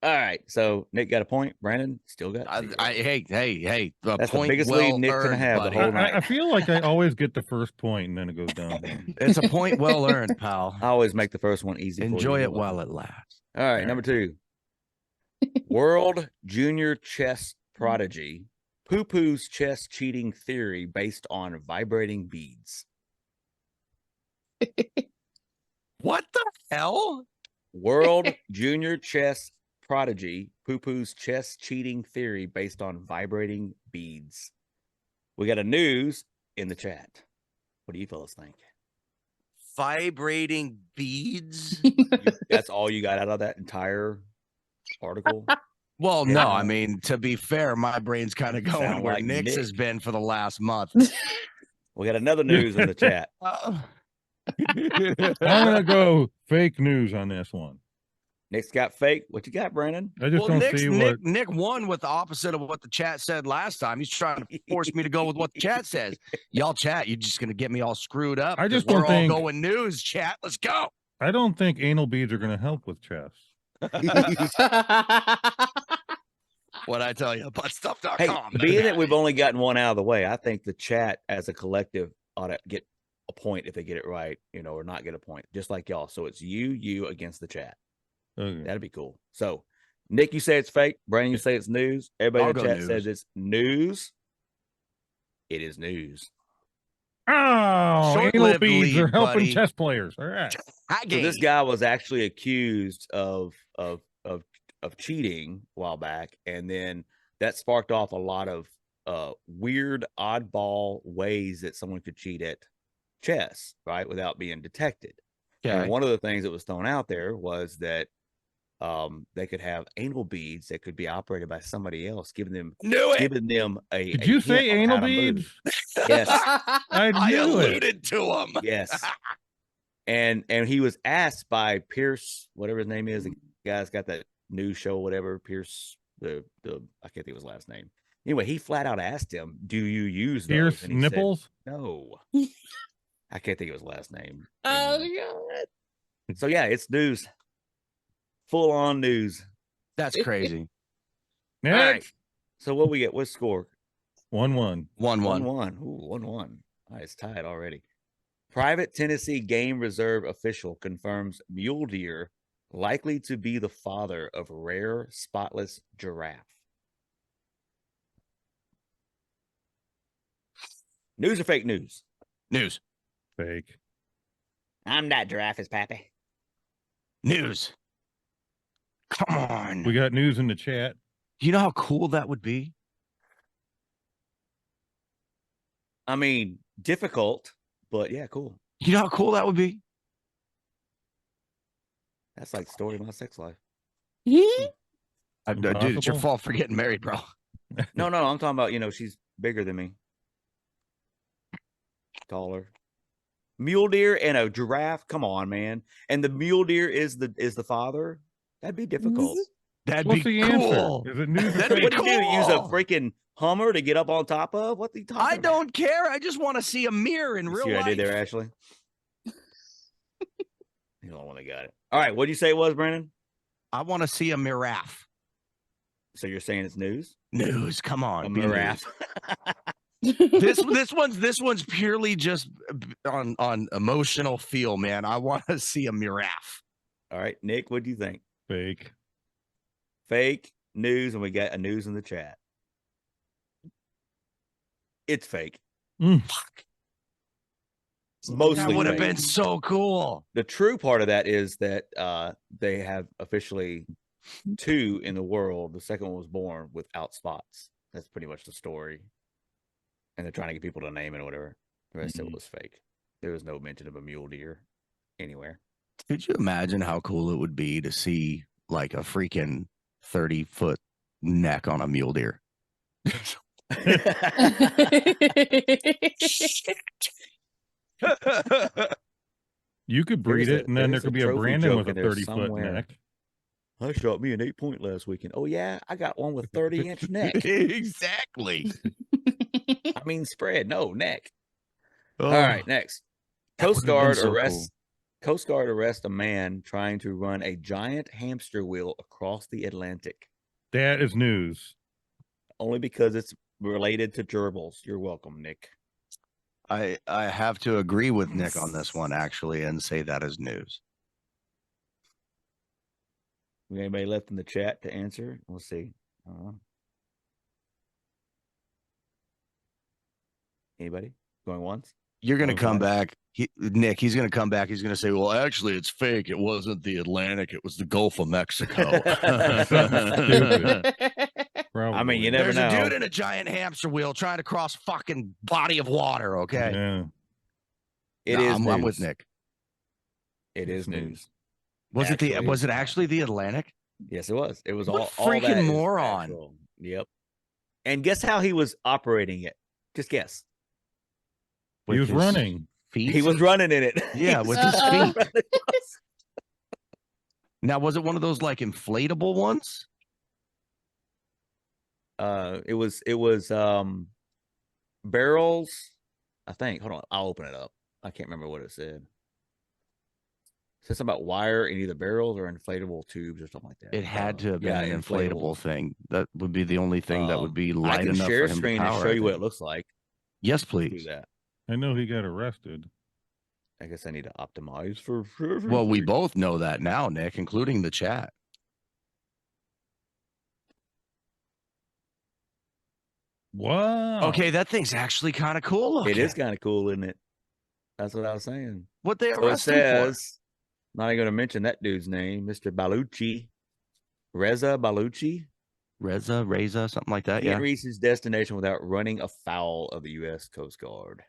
S3: All right. So Nick got a point. Brandon still got zero.
S2: Hey.
S3: That's the
S2: point
S3: biggest
S2: well
S3: lead Nick's gonna
S2: earned,
S3: have the
S2: buddy.
S3: whole night.
S1: I feel like I always get the first point and then it goes down.
S2: It's a point well earned, pal.
S3: I always make the first one easy.
S2: Enjoy
S3: for
S2: it while it lasts.
S3: All right, number 2. World Junior Chess Prodigy poo-poos chess cheating theory based on vibrating beads.
S2: What the hell?
S3: World Junior Chess Prodigy poo-poos chess cheating theory based on vibrating beads. We got a news in the chat. What do you fellas think?
S2: Vibrating beads?
S3: That's all you got out of that entire article?
S2: Well,
S3: Yeah.
S2: no, I mean, to be fair, my brain's kind of going
S3: Sound
S2: where
S3: like
S2: Nick's
S3: Nick.
S2: has been for the last month.
S3: We got another news in the chat.
S1: I'm gonna go fake news on this one.
S3: Nick's got fake. What you got, Brandon?
S1: I just don't see what.
S2: Nick won with the opposite of what the chat said last time. He's trying to force me to go with what the chat says. Y'all chat, you're just gonna get me all screwed up.
S1: I just
S2: 'cause
S1: don't
S2: we're
S1: think-
S2: all going news, chat. Let's go.
S1: I don't think anal beads are gonna help with chess.
S2: What I tell you,
S3: Hey,
S2: buttstuff.com.
S3: being that we've only gotten one out of the way, I think the chat as a collective ought to get a point if they get it right, or not get a point, just like y'all. So it's you against the chat.
S1: Okay.
S3: That'd be cool. So, Nick, you say it's fake. Brandon, you say it's news. Everybody
S2: I'll
S3: in the
S2: go
S3: chat
S2: news.
S3: says it's news. It is news.
S1: Oh, anal
S2: Short-lived
S1: beads are
S2: lead,
S1: helping
S2: buddy.
S1: chess players. All right.
S3: So this guy was actually accused of cheating a while back, and then that sparked off a lot of weird, oddball ways that someone could cheat at chess, right, without being detected.
S2: Okay.
S3: And one of the things that was thrown out there was that they could have anal beads that could be operated by somebody else, giving them a.
S1: Did
S3: a
S1: you
S3: hint
S1: say
S3: on
S1: anal
S3: how to move.
S1: beads?
S3: Yes,
S1: I
S2: I
S1: knew it.
S2: alluded to him.
S3: yes. And he was asked by Pierce, whatever his name is, the guy's got that news show, whatever. Pierce, the I can't think of his last name. Anyway, he flat out asked him, "Do you use those?"
S1: Pierce
S3: And he
S1: nipples?
S3: said, "No." I can't think of his last name.
S4: Oh
S3: Anyway.
S4: god.
S3: So yeah, it's news. Full on news.
S2: That's crazy.
S1: Next.
S3: All right. So what we get? What score?
S1: 1-1.
S2: 1-1.
S3: 1-1. Ooh, 1-1. All right, it's tied already. Private Tennessee Game Reserve official confirms mule deer likely to be the father of rare spotless giraffe. News or fake news?
S2: News.
S1: Fake.
S3: I'm not giraffe's pappy.
S2: News. Come on.
S1: We got news in the chat.
S2: Do you know how cool that would be?
S3: I mean, difficult, but yeah, cool.
S2: You know how cool that would be?
S3: That's like the story of my sex life.
S2: Dude, it's your
S1: Impossible?
S2: fault for getting married, bro.
S3: No, I'm talking about, she's bigger than me. Taller. Mule deer and a giraffe. Come on, man. And the mule deer is the father. That'd be difficult.
S2: That'd
S1: What's
S2: be
S1: the
S2: cool.
S1: answer? Is it news or
S2: That'd be
S1: fake?
S3: What do you do? Use a
S2: cool.
S3: freaking Hummer to get up on top of? What are you talking
S2: I
S3: about?
S2: don't care. I just want to see a mirror in
S3: You
S2: real
S3: see what
S2: life.
S3: I did there, Ashley? You're the only one that got it. All right, what did you say it was, Brandon?
S2: I want to see a miraffe.
S3: So you're saying it's news?
S2: News. Come on.
S3: A
S2: be
S3: giraffe.
S2: news. This one's purely just on emotional feel, man. I want to see a miraffe.
S3: All right, Nick, what do you think?
S1: Fake.
S3: Fake news, and we got a news in the chat. It's fake.
S2: Fuck.
S3: Mostly
S2: That would have
S3: fake.
S2: been so cool.
S3: The true part of that is that they have officially 2 in the world. The second one was born without spots. That's pretty much the story. And they're trying to get people to name it or whatever. The rest of it was fake. There was no mention of a mule deer anywhere.
S2: Could you imagine how cool it would be to see like a freaking 30-foot neck on a mule deer?
S1: You could breed
S3: There's
S1: it, and then there
S3: there's
S1: could be a
S3: trophy
S1: Brandon
S3: joke
S1: with a
S3: in there
S1: 30-foot
S3: somewhere.
S1: neck.
S3: I shot me an 8-point last weekend. Oh, yeah, I got one with 30-inch neck.
S2: Exactly.
S3: I mean, spread, no, neck.
S2: Oh,
S3: All right, next.
S2: that
S3: Coast
S2: would've been
S3: Guard
S2: so
S3: arrests Coast Guard arrests a man trying to run a giant hamster wheel across the Atlantic.
S1: That is news.
S3: Only because it's related to gerbils. You're welcome, Nick.
S2: I have to agree with Nick on this one, actually, and say that is news.
S3: Anybody left in the chat to answer? We'll see. Anybody going once?
S2: You're going to
S3: Going
S2: come
S3: twice?
S2: back. Nick, he's going to come back. He's going to say, well, actually, it's fake. It wasn't the Atlantic. It was the Gulf of Mexico.
S1: Stupid. Probably.
S3: I mean, you never
S2: There's
S3: know.
S2: a dude in a giant hamster wheel trying to cross fucking body of water, okay?
S1: Yeah.
S3: It is
S2: I'm
S3: news.
S2: with Nick.
S3: It
S1: It's
S3: is news.
S2: Was
S3: Actually,
S2: it actually the Atlantic?
S3: Yes, it was. It was
S2: What
S3: all that
S2: freaking
S3: is
S2: moron.
S3: actual. Yep. And guess how he was operating it? Just guess.
S1: He was
S2: With his
S1: running.
S2: feet?
S3: He was running in it.
S2: Yeah, with his feet. Now, was it one of those like inflatable ones?
S3: It was barrels. I think. Hold on, I'll open it up. I can't remember what it said. said something about wire in either barrels or inflatable tubes or something like that.
S2: It had to have been an inflatable thing. That would be the only thing that would be
S3: I
S2: light
S3: can
S2: enough
S3: share
S2: for
S3: a
S2: him to
S3: screen and
S2: power.
S3: show
S2: I
S3: you what it
S2: think.
S3: looks like.
S2: Yes,
S3: Let's do
S2: please.
S3: that.
S1: I know he got arrested.
S3: I guess I need to optimize for.
S2: Well, we both know that now, Nick, including the chat.
S1: Wow.
S2: Okay, that thing's actually kind of cool looking.
S3: It is kind of cool, isn't it? That's what I was saying.
S2: What they
S3: So it
S2: arrested him for?
S3: says, not even going to mention that dude's name, Mr. Baluchi, Reza Baluchi.
S2: Reza, something like that.
S3: He
S2: Yeah.
S3: didn't reach his destination without running afoul of the U.S. Coast Guard.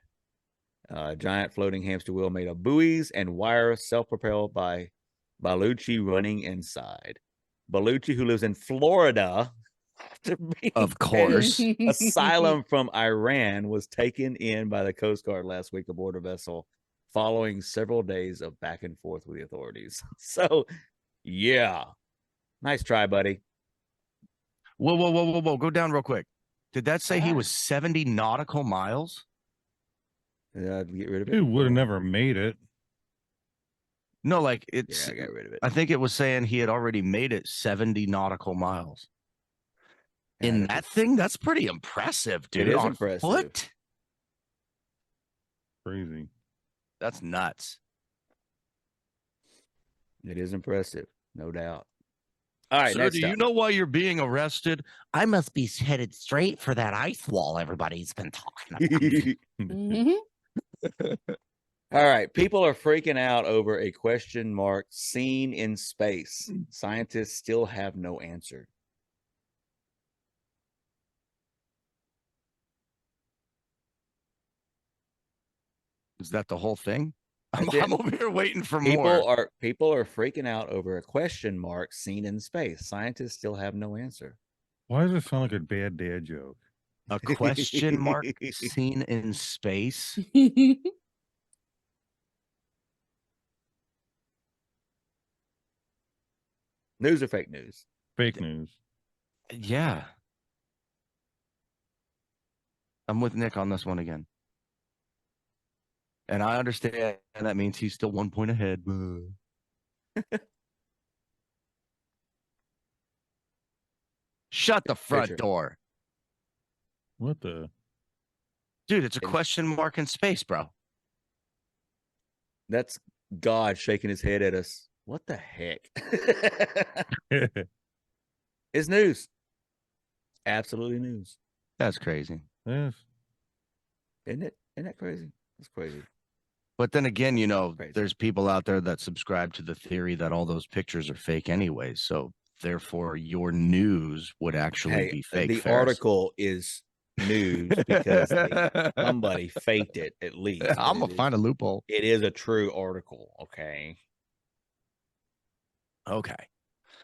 S3: A giant floating hamster wheel made of buoys and wire, self-propelled by Baluchi running inside. Baluchi, who lives in Florida, after being
S2: Of
S3: granted
S2: course.
S3: asylum from Iran, was taken in by the Coast Guard last week aboard a vessel following several days of back and forth with the authorities. So, yeah. Nice try, buddy.
S2: Whoa. Go down real quick. Did that say he
S4: Ah.
S2: was 70 nautical miles?
S3: Get rid of it.
S1: Dude would have never made it.
S2: No, like
S3: Yeah,
S2: it's.
S3: I got rid of it.
S2: I think it was saying he had already made it 70 nautical miles. In that thing, that's pretty impressive, dude.
S3: It is
S2: On
S3: impressive.
S2: foot?
S1: Crazy.
S2: That's nuts.
S3: It is impressive, no doubt. All right,
S2: Sir,
S3: next
S2: do you
S3: up.
S2: know why you're being arrested?
S5: I must be headed straight for that ice wall everybody's been talking about.
S4: Mhm.
S3: All right, people are freaking out over a question mark seen in space. Scientists still have no answer.
S2: Is that the whole thing?
S3: That's
S2: I'm
S3: it.
S2: over here waiting for
S3: People
S2: more.
S3: are freaking out over a question mark seen in space. Scientists still have no answer.
S1: Why does it sound like a bad dad joke?
S2: A question mark seen in space?
S3: News or fake news?
S1: Fake news.
S2: Yeah. I'm with Nick on this one again. And I understand that means he's still 1 point ahead. Shut the front
S3: Picture.
S2: door.
S1: What the?
S2: Dude, it's a
S3: And-
S2: question mark in space, bro.
S3: That's God shaking his head at us. What the heck? It's news. Absolutely news.
S2: That's crazy.
S1: Yes.
S3: Isn't it? Isn't that crazy? That's crazy.
S2: But then again, you know,
S3: Crazy.
S2: there's people out there that subscribe to the theory that all those pictures are fake anyways. So therefore, your news would actually be fake.
S3: The
S2: Ferris.
S3: article is news because somebody faked it at least. but
S2: I'm
S3: it
S2: gonna
S3: is-
S2: find a loophole.
S3: It is a true article. Okay.
S2: Okay.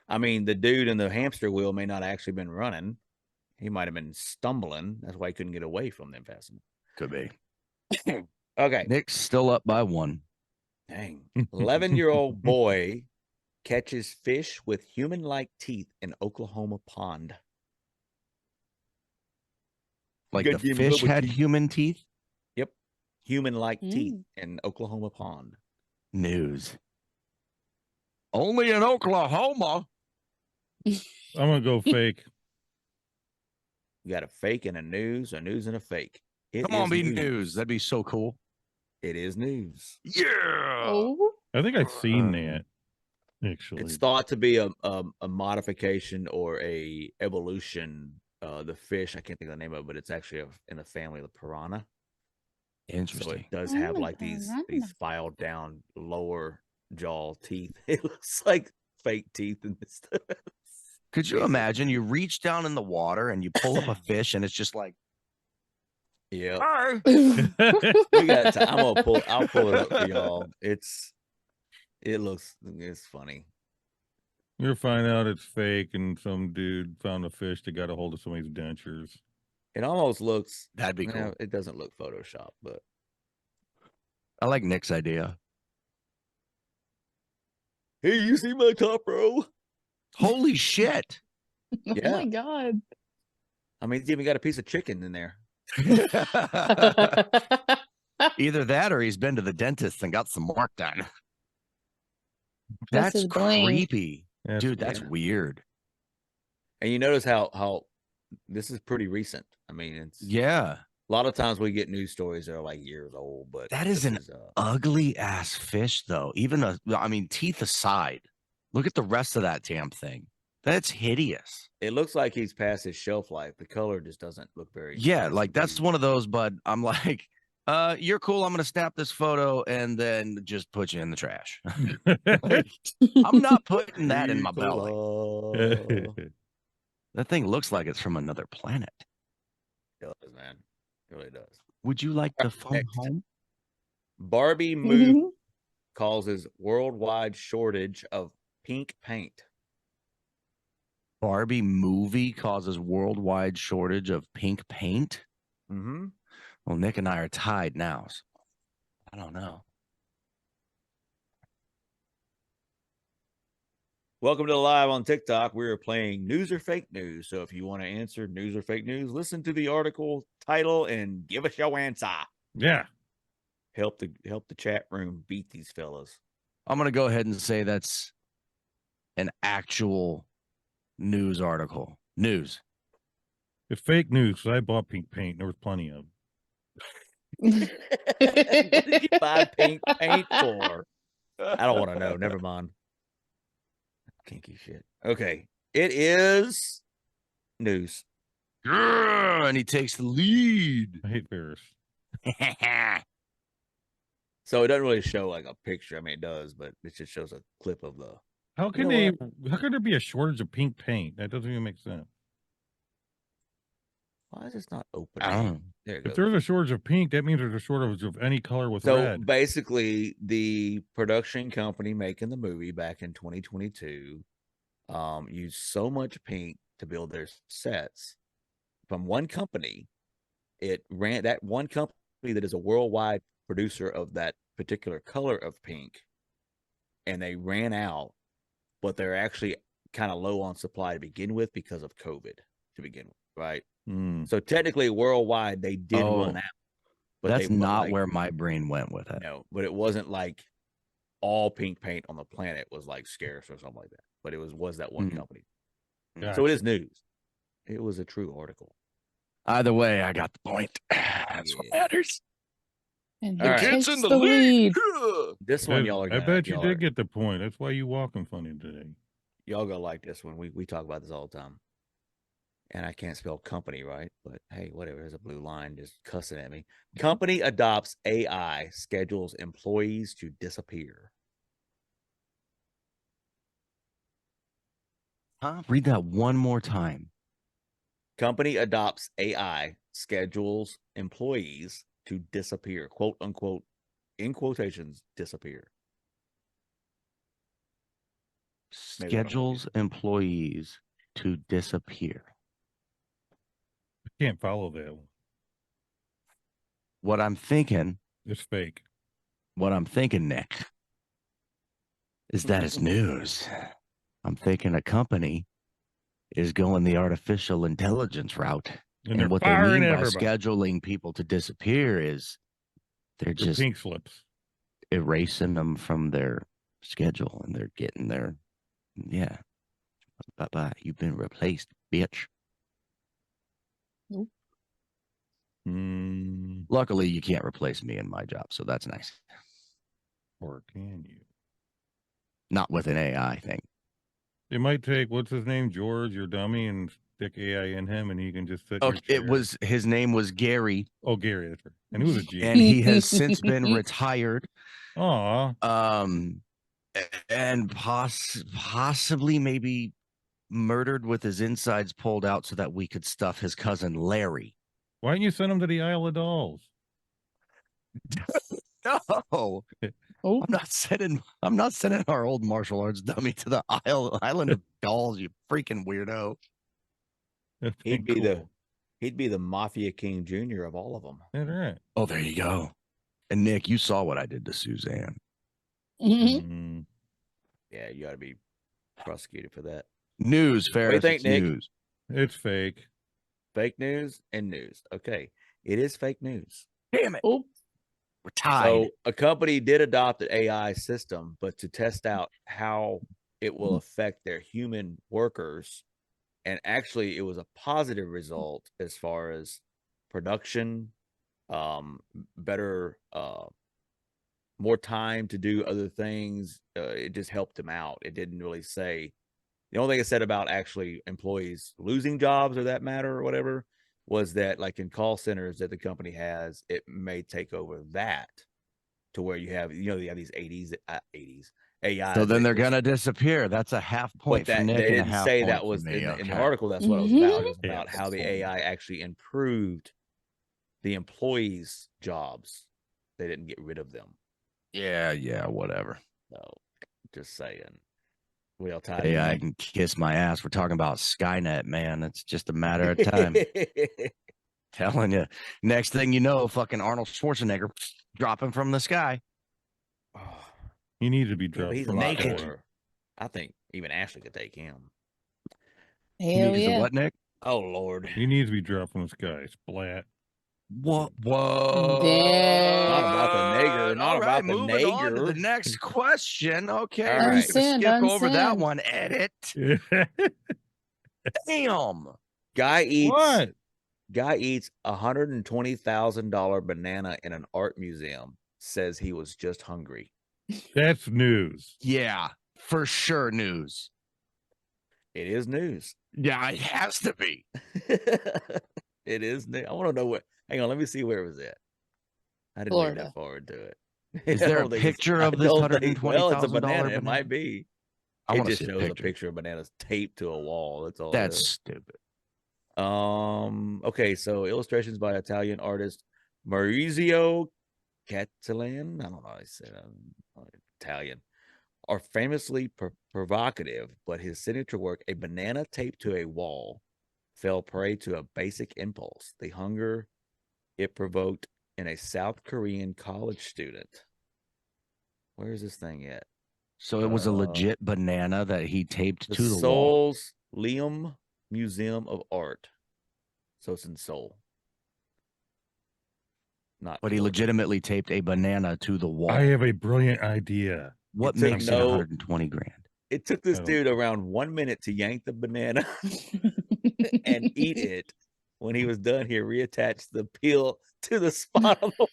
S3: I mean, the dude in the hamster wheel may not have actually been running. He might have been stumbling. That's why he couldn't get away from them fast enough.
S2: Could be.
S3: Okay.
S2: Nick's still up by 1.
S3: Dang. 11-year-old boy catches fish with human-like teeth in Oklahoma pond.
S2: Like
S3: Good
S2: the
S3: game,
S2: fish
S3: rubber
S2: had
S3: teeth.
S2: human teeth?
S3: Yep. Human-like teeth
S4: Mm.
S3: in Oklahoma pond.
S2: News. Only in Oklahoma.
S1: I'm gonna go fake.
S3: You got a fake and a news and a fake. It
S2: Come on,
S3: is
S2: be news. That'd be so cool.
S3: It is news.
S2: Yeah.
S4: Oh,
S1: I think I've seen that. Actually,
S3: It's thought to be a modification or a evolution. The fish, I can't think of the name of it, but it's actually in the family of the piranha. So
S2: Interesting.
S3: it does have
S4: Oh,
S3: like these
S4: piranha.
S3: filed down lower jaw teeth. It looks like fake teeth and stuff.
S2: Could you
S3: amazing.
S2: imagine you reach down in the water and you pull up a fish and it's just like,
S3: Yeah.
S2: "Hi."
S3: We got time. I'll pull it up for y'all. It's funny.
S1: you'll find out it's fake, and some dude found a fish that got a hold of somebody's dentures.
S3: It almost looks
S2: That'd be cool.
S3: it doesn't look Photoshop, but
S2: I like Nick's idea.
S3: hey, you see my top row?
S2: Holy shit.
S4: oh
S3: Yeah.
S4: my god.
S3: I mean, he's even got a piece of chicken in there.
S2: Either that or he's been to the dentist and got some work done. That's
S4: his bling.
S2: creepy.
S1: That's
S2: Dude, that's
S3: weird.
S2: weird.
S3: And you notice how this is pretty recent. I mean, it's
S2: Yeah.
S3: a lot of times we get news stories that are like years old, but
S2: That is
S3: this
S2: an ugly ass fish, though. I mean, teeth aside, look at the rest of that damn thing. That's hideous.
S3: it looks like he's past his shelf life. The color just doesn't look very
S2: Yeah,
S3: nice
S2: like
S3: and
S2: that's
S3: blue.
S2: one of those, bud. I'm like, you're cool. I'm gonna snap this photo and then just put you in the trash. I'm not putting that in my belly.
S3: Ricola.
S2: That thing looks like it's from another planet.
S3: It does, man. It really does.
S2: Would you like to phone
S3: Next.
S2: home?
S3: Barbie movie causes worldwide shortage of pink paint.
S2: Barbie movie causes worldwide shortage of pink paint.
S3: Mm-hmm.
S2: Well, Nick and I are tied now. So I don't know.
S3: Welcome to the live on TikTok. We are playing news or fake news. So if you want to answer news or fake news, listen to the article title and give us your answer.
S1: Yeah.
S3: Help the chat room beat these fellas.
S2: I'm gonna go ahead and say that's an actual news article. News.
S1: It's fake news. 'Cause I bought pink paint. There was plenty of.
S3: What did you buy pink paint for? I don't want to know. Never mind. Kinky shit. Okay. It is news.
S2: Grrr, and he takes the lead.
S1: I hate Ferris.
S3: So it doesn't really show like a picture. I mean, it does, but it just shows a clip of the.
S1: How can
S3: know
S1: How can there be a shortage of pink paint? That doesn't even make sense.
S3: Why is this not
S2: I
S3: opening?
S2: don't know.
S3: There it
S1: If
S3: goes.
S1: there's a shortage of pink, that means there's a shortage of any color with
S3: So
S1: red.
S3: basically, the production company making the movie back in 2022 used so much paint to build their sets from one company. It ran that one company that is a worldwide producer of that particular color of pink, and they ran out, but they're actually kind of low on supply to begin with because of COVID to begin with, right?
S1: Mm.
S3: So technically, worldwide, they did run out. But
S2: That's
S3: they
S2: not
S3: like,
S2: where my brain went with it.
S3: no, but it wasn't like all pink paint on the planet was like scarce or something like that. But it was that one
S2: Mhm.
S3: company.
S1: Gotcha.
S3: So it is news. It was a true article.
S2: Either way, I got the point. That's what
S3: Yeah.
S2: matters.
S4: And
S3: All
S4: he
S3: right.
S4: takes
S2: Kid's in
S4: the lead.
S3: This one, y'all are
S1: I
S3: gonna,
S1: bet you
S3: y'all
S1: did
S3: are,
S1: get the point. That's why you walking funny today.
S3: y'all gonna like this one. We talk about this all the time. And I can't spell company right, but hey, whatever. There's a blue line just cussing at me. Company adopts AI, schedules employees to disappear.
S2: Huh? Read that one more time.
S3: Company adopts AI, schedules employees to disappear, quote unquote, in quotations, disappear. Maybe I don't know.
S2: Schedules employees to disappear.
S1: I can't follow that one.
S2: What I'm thinking,
S1: It's fake.
S2: Nick, is that it's news. I'm thinking a company is going the artificial intelligence route.
S1: And they're
S2: what they
S1: firing
S2: mean by
S1: everybody.
S2: scheduling people to disappear is they're
S1: The
S2: just
S1: pink slips.
S2: erasing them from their schedule and they're getting their, yeah. Bye-bye. You've been replaced, bitch.
S1: Mm,
S2: Luckily, you can't replace me in my job, so that's nice.
S1: or can you?
S2: Not with an AI thing.
S1: It might take, what's his name, George, your dummy, and stick AI in him, and he can just sit in
S2: Oh,
S1: your chair.
S2: it was, his name was Gary,
S1: Oh, Gary, that's right. And it was a G.
S2: and he has since been retired.
S1: Aw.
S2: And possibly maybe murdered with his insides pulled out so that we could stuff his cousin Larry.
S1: Why didn't you send him to the Isle of Dolls?
S2: No,
S4: Oh,
S2: I'm not sending our old martial arts dummy to the island of dolls, you freaking weirdo.
S1: That'd
S3: He'd be
S1: cool.
S3: he'd be the Mafia King Jr. of all of them.
S1: That's right.
S2: Oh, there you go. And Nick, you saw what I did to Suzanne.
S1: Mm,
S3: Yeah, you ought to be prosecuted for that.
S2: News, Ferris.
S3: think,
S2: It's
S3: Nick?
S2: news.
S1: it's fake.
S3: Fake news and news. Okay, it is fake news.
S2: Damn it.
S4: oh,
S2: We're tied.
S3: So a company did adopt an AI system, but to test out how it will affect their human workers. And actually, it was a positive result as far as production, better, more time to do other things. It just helped them out. It didn't really say. The only thing it said about actually employees losing jobs or that matter or whatever was that, like in call centers that the company has, it may take over that to where you have, you have these 80s AI.
S2: So then they're gonna disappear. That's a half point
S3: But
S2: for
S3: that
S2: Nick
S3: they
S2: and a
S3: didn't
S2: half
S3: say
S2: point
S3: that
S2: for
S3: was
S2: me.
S3: in the
S2: Okay.
S3: article. That's what it was about. It was
S1: Yeah,
S3: about how the
S1: cool.
S3: AI actually improved the employees' jobs. They didn't get rid of them.
S2: Yeah, whatever.
S3: So, just saying. We all tied
S2: AI
S3: again.
S2: can kiss my ass. We're talking about Skynet, man. It's just a matter of time. Telling you. Next thing you know, fucking Arnold Schwarzenegger dropping from the sky.
S1: He needs to be
S3: Yeah, but
S1: dropped
S3: he's a
S1: from the
S3: lot
S2: naked.
S1: sky.
S3: more. I think even Ashley could take him.
S4: Hell
S2: He's a
S4: yeah.
S2: what, Nick?
S3: Oh Lord.
S1: He needs to be dropped from the sky. Splat.
S2: What? Whoa.
S4: Damn.
S3: Not about the nigger. Not
S2: All right,
S3: about the
S2: moving on to the
S3: nigger.
S2: next question. Okay,
S3: All
S2: we're
S3: right.
S2: just gonna
S4: Unsend,
S2: skip over that
S4: unsend.
S2: one. Edit. Damn.
S3: Guy eats
S1: What?
S3: $120,000 banana in an art museum. Says he was just hungry.
S1: That's news.
S2: Yeah, for sure news.
S3: It is news.
S2: Yeah, it has to be.
S3: It is news. I want to know what. Hang on, let me see where it was at. I didn't read
S4: Florida.
S3: that forward to it.
S2: Is
S3: I
S2: there a
S3: don't think it's-
S2: picture
S3: I
S2: of this
S3: don't think- Well, it's a
S2: $120,000
S3: banana. It
S2: banana?
S3: might be.
S2: I
S3: It
S2: want to
S3: just
S2: see a
S3: shows
S2: picture.
S3: a picture of bananas taped to a wall. That's all.
S2: That's
S3: it is.
S2: stupid.
S3: Okay, so illustrations by Italian artist Maurizio Catalan. I don't know how I said Italian. Are famously provocative, but his signature work, a banana taped to a wall, fell prey to a basic impulse, the hunger it provoked in a South Korean college student. Where is this thing at?
S2: So it was a legit banana that he taped
S3: The
S2: to the wall.
S3: Seoul's Liam Museum of Art. So it's in Seoul. Not
S2: But he
S3: Florida.
S2: legitimately taped a banana to the wall.
S1: I have a brilliant idea.
S2: What
S3: It took
S2: makes it
S3: no-
S2: 120 grand?
S3: It took this
S1: I don't-
S3: dude around 1 minute to yank the banana and eat it. When he was done, he reattached the peel to the spot on the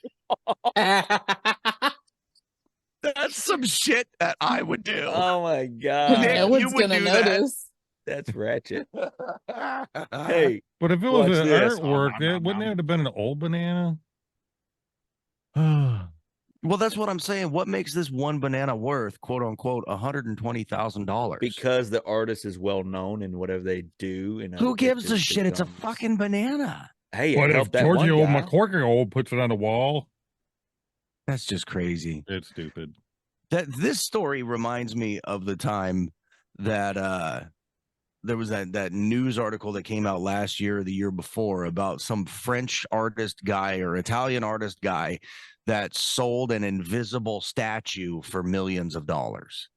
S2: That's some shit that I would do.
S3: Oh my god.
S2: Nick,
S4: No
S2: you
S4: one's
S2: would
S4: gonna
S2: do that.
S4: notice.
S3: That's ratchet. Hey,
S1: But if it
S3: watch
S1: was an
S3: this.
S1: artwork, wouldn't it have been an old banana?
S2: Well, that's what I'm saying. What makes this one banana worth, quote unquote, $120,000?
S3: because the artist is well known in whatever they do, and
S2: Who
S3: it
S2: gives a
S3: just
S2: shit? It's a
S3: becomes-
S2: fucking banana.
S3: Hey, it
S1: But if
S3: helped that one
S1: Giorgio
S3: guy.
S1: McCorkle puts it on the wall,
S2: That's just crazy.
S1: it's stupid.
S2: This story reminds me of the time that there was that news article that came out last year or the year before about some French artist guy or Italian artist guy that sold an invisible statue for millions of dollars.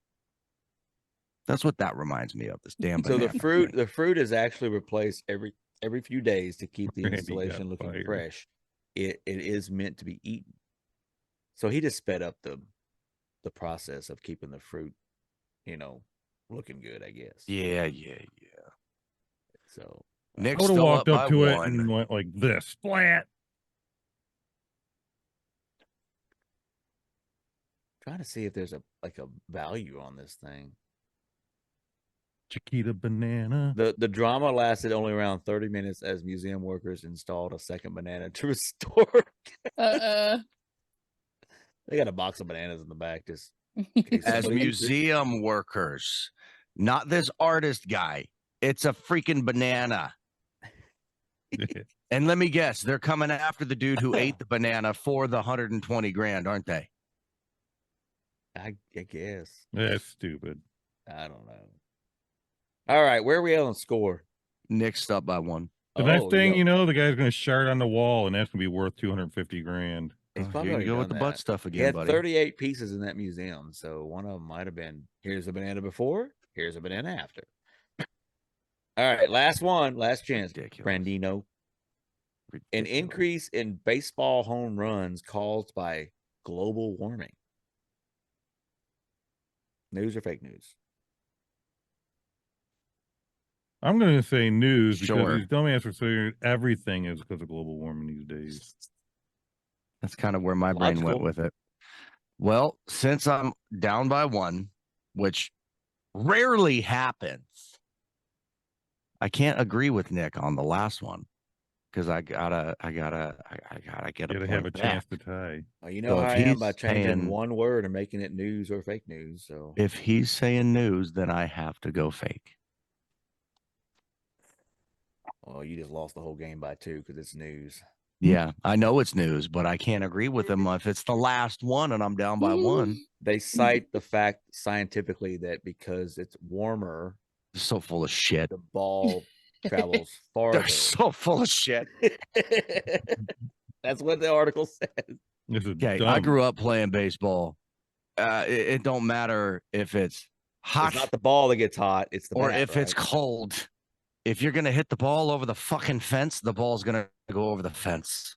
S2: That's what that reminds me of. This damn
S3: So
S2: banana.
S3: the fruit is actually replaced every few days to keep the
S1: Randy got
S3: installation looking
S1: fired.
S3: fresh. It is meant to be eaten. So he just sped up the process of keeping the fruit, looking good, I guess.
S2: Yeah.
S3: So
S2: Nick's
S1: I would have
S2: still
S1: walked
S2: up
S1: up
S2: by
S1: to it
S2: one.
S1: and went like this. Splat.
S3: trying to see if there's a value on this thing.
S1: Chiquita banana.
S3: The drama lasted only around 30 minutes as museum workers installed a second banana to restore. They got a box of bananas in the back just in case
S2: As
S3: somebody needs it.
S2: museum workers, not this artist guy. It's a freaking banana. And let me guess, they're coming after the dude who ate the banana for the 120 grand, aren't they?
S3: I guess.
S1: That's stupid.
S3: I don't know. All right, where are we at on score?
S2: Nick's up by one.
S1: The next thing
S3: yep.
S1: you know, the guy's going to shard on the wall, and that's going to be worth 250 grand.
S3: He's
S2: Oh,
S3: probably
S2: here you
S3: already
S2: go with
S3: done
S2: the butt
S3: that.
S2: stuff
S3: He
S2: again,
S3: had
S2: buddy.
S3: 38 pieces in that museum, so one of them might have been here's a banana before, here's a banana after. All right, last one, last chance.
S2: Ridiculous.
S3: Brandino. An
S2: Ridiculous.
S3: increase in baseball home runs caused by global warming? News or fake news?
S1: I'm going to say news because
S2: Sure.
S1: these dumbasses are saying everything is because of global warming these days.
S2: That's kind of where my brain went
S3: Logical.
S2: with it. Well, since I'm down by one, which rarely happens, I can't agree with Nick on the last one because I gotta get a
S1: You got to
S2: point
S1: have a
S2: back.
S1: chance to tie.
S3: Well, you know
S2: So
S3: how
S2: if
S3: I am by
S2: he's
S3: changing
S2: saying-
S3: one word and making it news or fake news. So
S2: If he's saying news, then I have to go fake.
S3: well, you just lost the whole game by 2 because it's news.
S2: Yeah, I know it's news, but I can't agree with him if it's the last one and I'm down by one.
S3: They cite the fact scientifically that because it's warmer,
S2: They're so full of shit.
S3: the ball travels farther.
S2: They're so full of shit.
S3: That's what the article says.
S1: This is
S2: Okay,
S1: dumb.
S2: I grew up playing baseball. It don't matter if it's hot
S3: It's not the ball that gets hot; it's the
S2: or
S3: bat,
S2: if it's
S3: right?
S2: cold. If you're gonna hit the ball over the fucking fence, the ball's gonna go over the fence.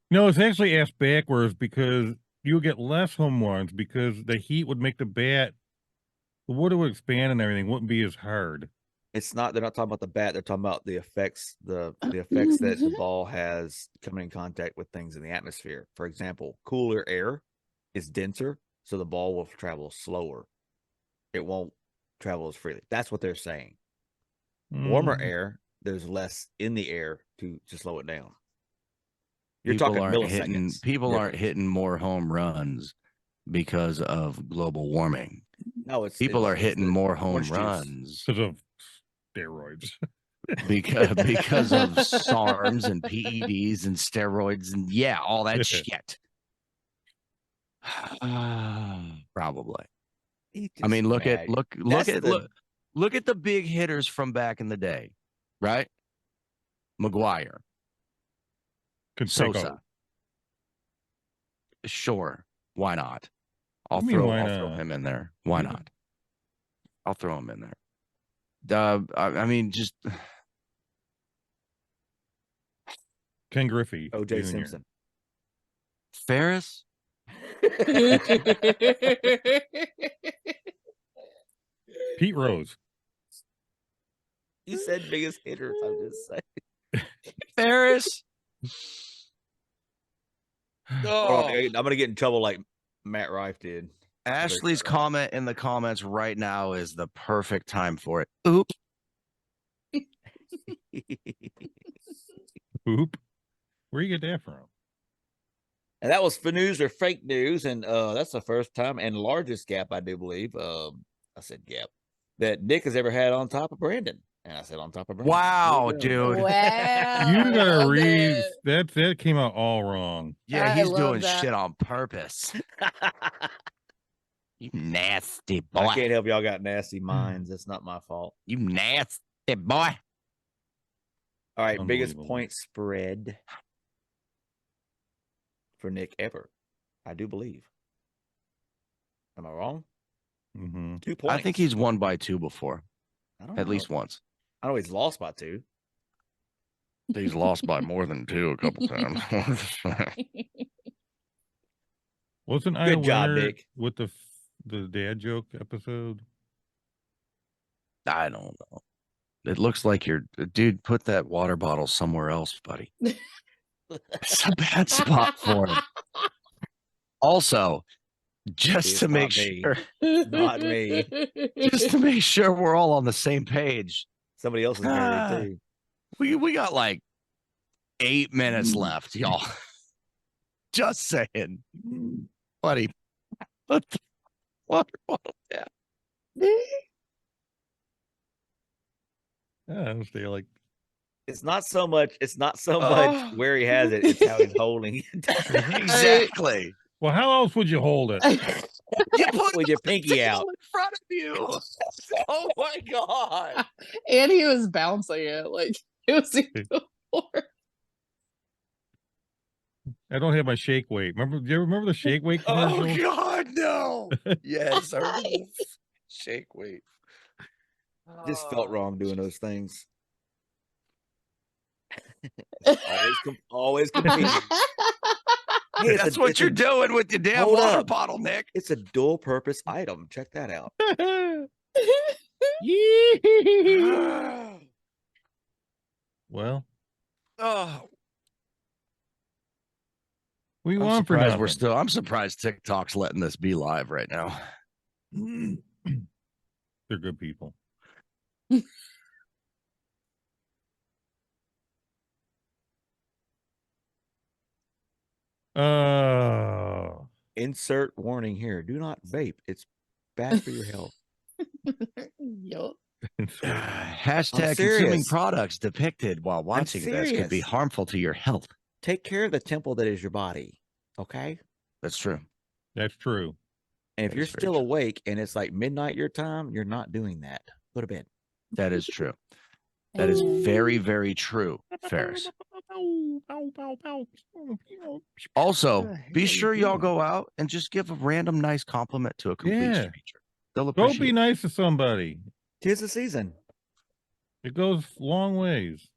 S1: No, it's actually asked backwards because you'll get less home runs because the heat would make the bat, the wood would expand and everything wouldn't be as hard.
S3: It's not. They're not talking about the bat. They're talking about the effects. The effects that the ball has coming in contact with things in the atmosphere. For example, cooler air is denser, so the ball will travel slower. It won't travel as freely. That's what they're saying. Warmer
S1: Mm,
S3: air, there's less in the air to slow it down. You're
S2: People
S3: talking
S2: aren't hitting.
S3: milliseconds.
S2: People aren't
S3: difference.
S2: hitting more home runs because of global warming.
S3: No, it's
S2: People are
S3: it's
S2: hitting
S3: the
S2: more home
S3: orange juice.
S2: runs
S1: because of steroids.
S2: because of SARMs and PEDs and steroids and yeah, all that shit. Probably. I mean, look at the big hitters from back in the day, right? McGuire,
S1: Canseco.
S2: Sosa. Sure, why not? I'll
S1: What do you mean, why
S2: throw
S1: not?
S2: him in there. Why
S1: Yeah.
S2: not? I'll throw him in there. I mean, just
S1: Ken Griffey.
S3: OJ
S1: Jr.
S3: Simpson.
S2: Ferris.
S1: Pete Rose.
S3: You said biggest hitters. I'm just saying.
S2: Ferris.
S3: Oh,
S2: Oh.
S3: I'm gonna get in trouble like Matt Rife did.
S2: Ashley's comment in the comments right now is the perfect time for it. Oop.
S1: Oop. Where you get that from?
S3: And that was for news or fake news, and that's the first time and largest gap I do believe. I said gap that Nick has ever had on top of Brandon, and I said on top of Brandon.
S2: Wow,
S3: There you go.
S2: dude.
S4: Wow.
S1: You
S4: I
S1: gotta
S4: love
S1: read
S4: it.
S1: that came out all wrong.
S2: Yeah,
S4: I
S2: he's
S4: love
S2: doing
S4: that.
S2: shit on purpose. You nasty boy.
S3: I can't help y'all got nasty minds. That's not my fault.
S2: You nasty boy.
S3: All right, biggest
S1: Unbelievable.
S3: point spread for Nick ever. I do believe. Am I wrong?
S1: Mm-hmm.
S3: 2 points.
S2: I think he's won by 2 before,
S3: I don't
S2: at
S3: know.
S2: least once.
S3: I know he's lost by 2.
S2: He's lost by more than 2 a couple times.
S1: Wasn't I a
S3: Good job,
S1: winner
S3: Nick.
S1: with the dad joke episode?
S2: I don't know. It looks like you're, dude, put that water bottle somewhere else, buddy. It's a bad spot for him. Also, just
S3: It's
S2: to make
S3: not me.
S2: sure,
S3: Not me.
S2: just to make sure we're all on the same page.
S3: Somebody else is married too.
S2: We got like 8 minutes left, y'all. Just saying, buddy. Put the water bottle down.
S1: Yeah, I stay like
S3: It's not so much where he has it, it's how he's holding it.
S2: Exactly.
S1: well, how else would you hold it?
S2: You put
S3: With your
S2: the
S3: pinky
S2: table
S3: out.
S2: in front of you. Oh my god.
S4: And he was bouncing it like it was the floor.
S1: I don't have my shake weight. Remember? Do you remember the shake weight
S2: Oh
S1: commercial?
S2: god, no. Yes, I shake weight.
S3: Just felt wrong doing those things. Always competing. Hey,
S2: That's what you're doing with your damn
S3: Hold
S2: water
S3: up.
S2: bottle, Nick.
S3: It's a dual purpose item. Check that out.
S1: Yee. Well,
S2: Oh,
S1: we
S2: I'm
S1: want for
S2: surprised
S1: nothing.
S2: I'm surprised TikTok's letting this be live right now.
S1: They're good people.
S3: Insert warning here. Do not vape. It's bad for your health.
S4: Yup.
S2: Hashtag consuming
S3: serious.
S2: products depicted while watching this could be
S3: serious.
S2: harmful to your health.
S3: Take care of the temple that is your body. Okay.
S2: That's true.
S1: That's true.
S3: And if
S2: That
S3: you're
S2: is very
S3: still
S2: true.
S3: awake and it's like midnight your time, you're not doing that. Go to bed.
S2: That is true. That is
S4: Amen.
S2: very, very true, Ferris. Also,
S4: I
S2: be
S4: hate
S2: sure y'all
S4: you.
S2: go out and just give a random nice compliment to a complete
S1: Yeah.
S2: stranger. They'll
S1: Go
S2: appreciate
S1: be
S2: it.
S1: nice to somebody.
S3: 'Tis the season.
S1: It goes long ways.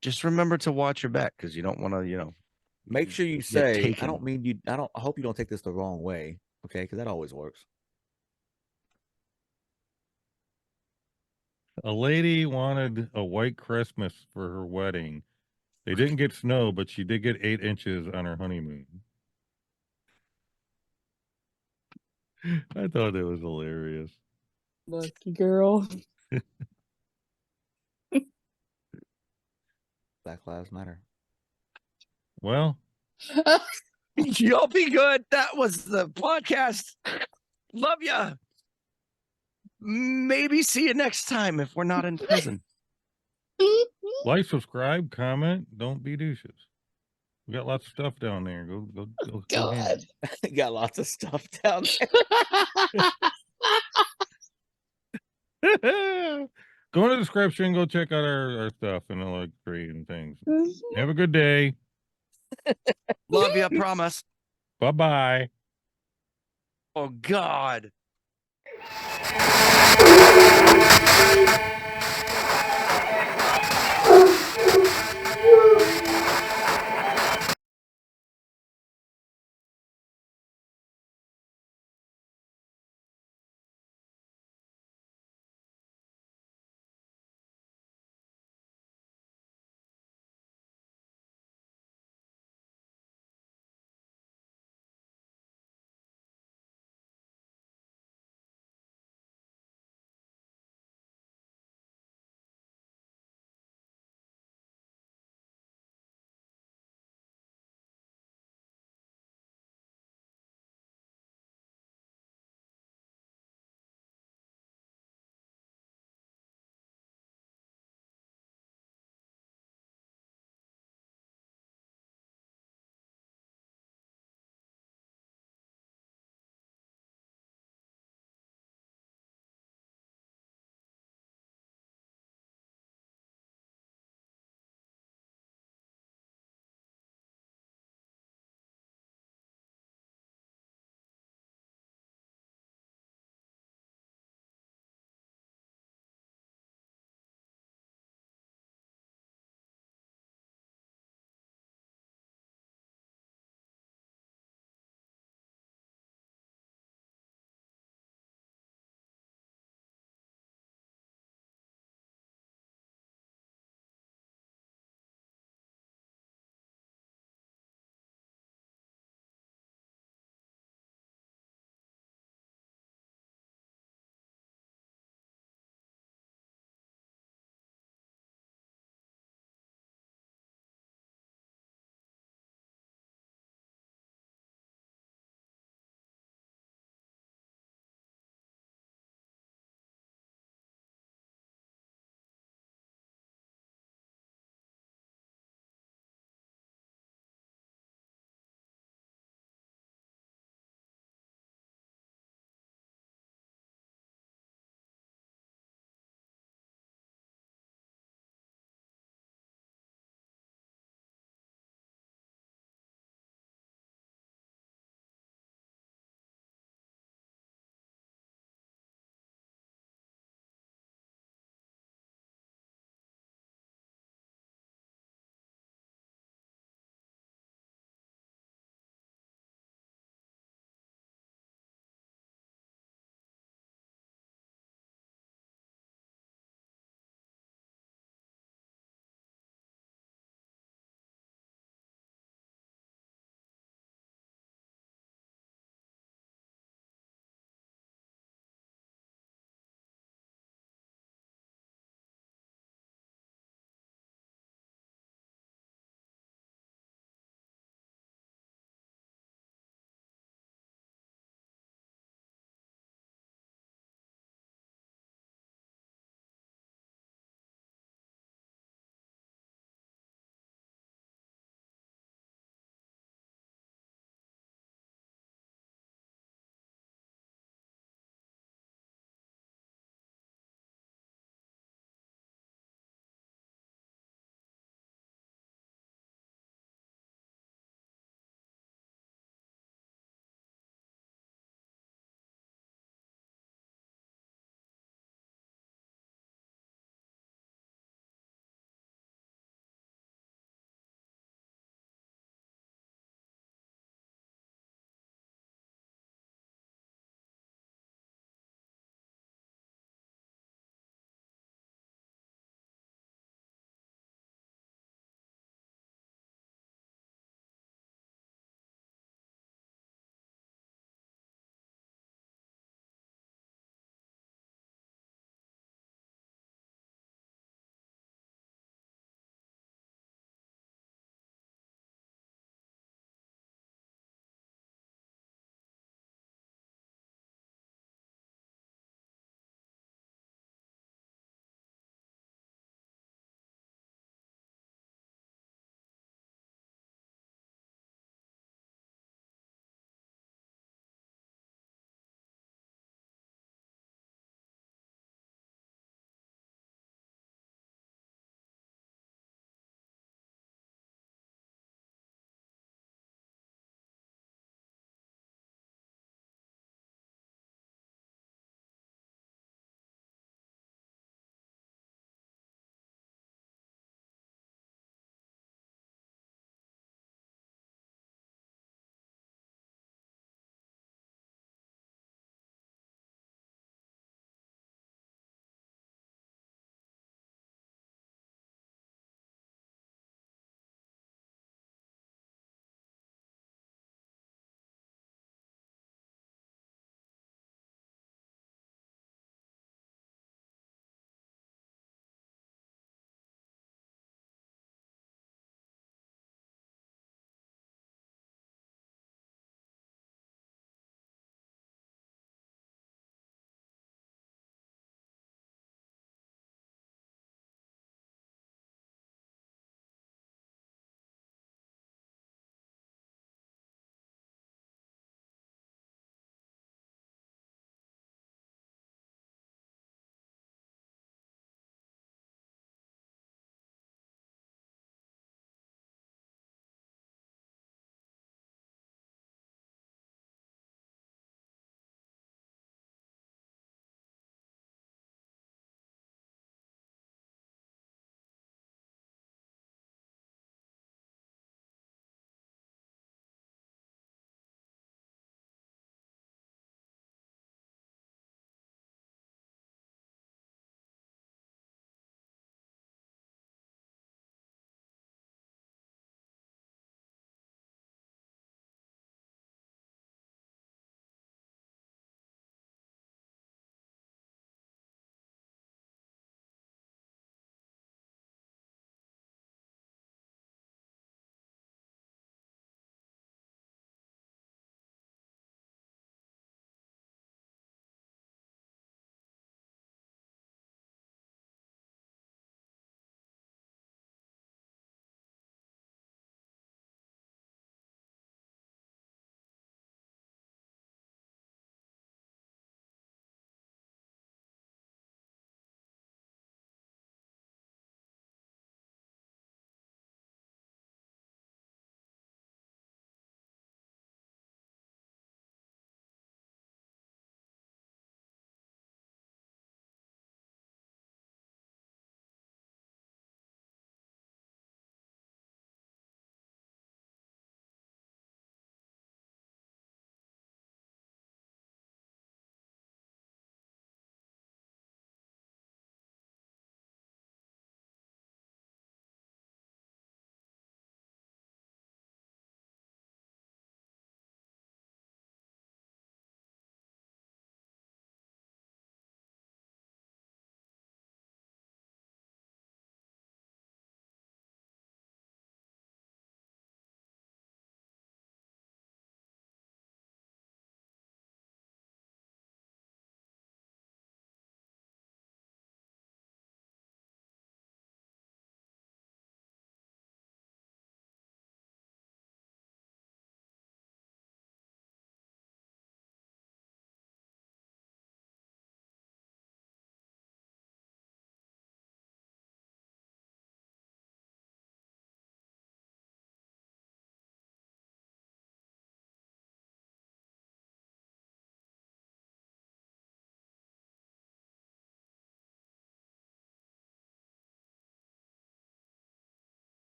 S2: Just remember to watch your back because you don't want to,
S3: Make sure you
S2: get
S3: say, I
S2: taken.
S3: don't mean you, I hope you don't take this the wrong way. Okay. Because that always works.
S1: A lady wanted a white Christmas for her wedding. They didn't get snow, but she did get 8 inches on her honeymoon. I thought it was hilarious.
S4: Lucky girl.
S3: Black Lives Matter.
S1: Well,
S2: Y'all be good. That was the podcast. Love ya. Maybe see you next time if we're not in prison.
S1: like, subscribe, comment. Don't be douches. We got lots of stuff down there. Go
S4: God.
S3: Got lots of stuff down
S1: there. Go in the description. Go check out our stuff and all like tree and things. Have a good day.
S2: Love you, I promise.
S1: Bye-bye.
S2: Oh, God.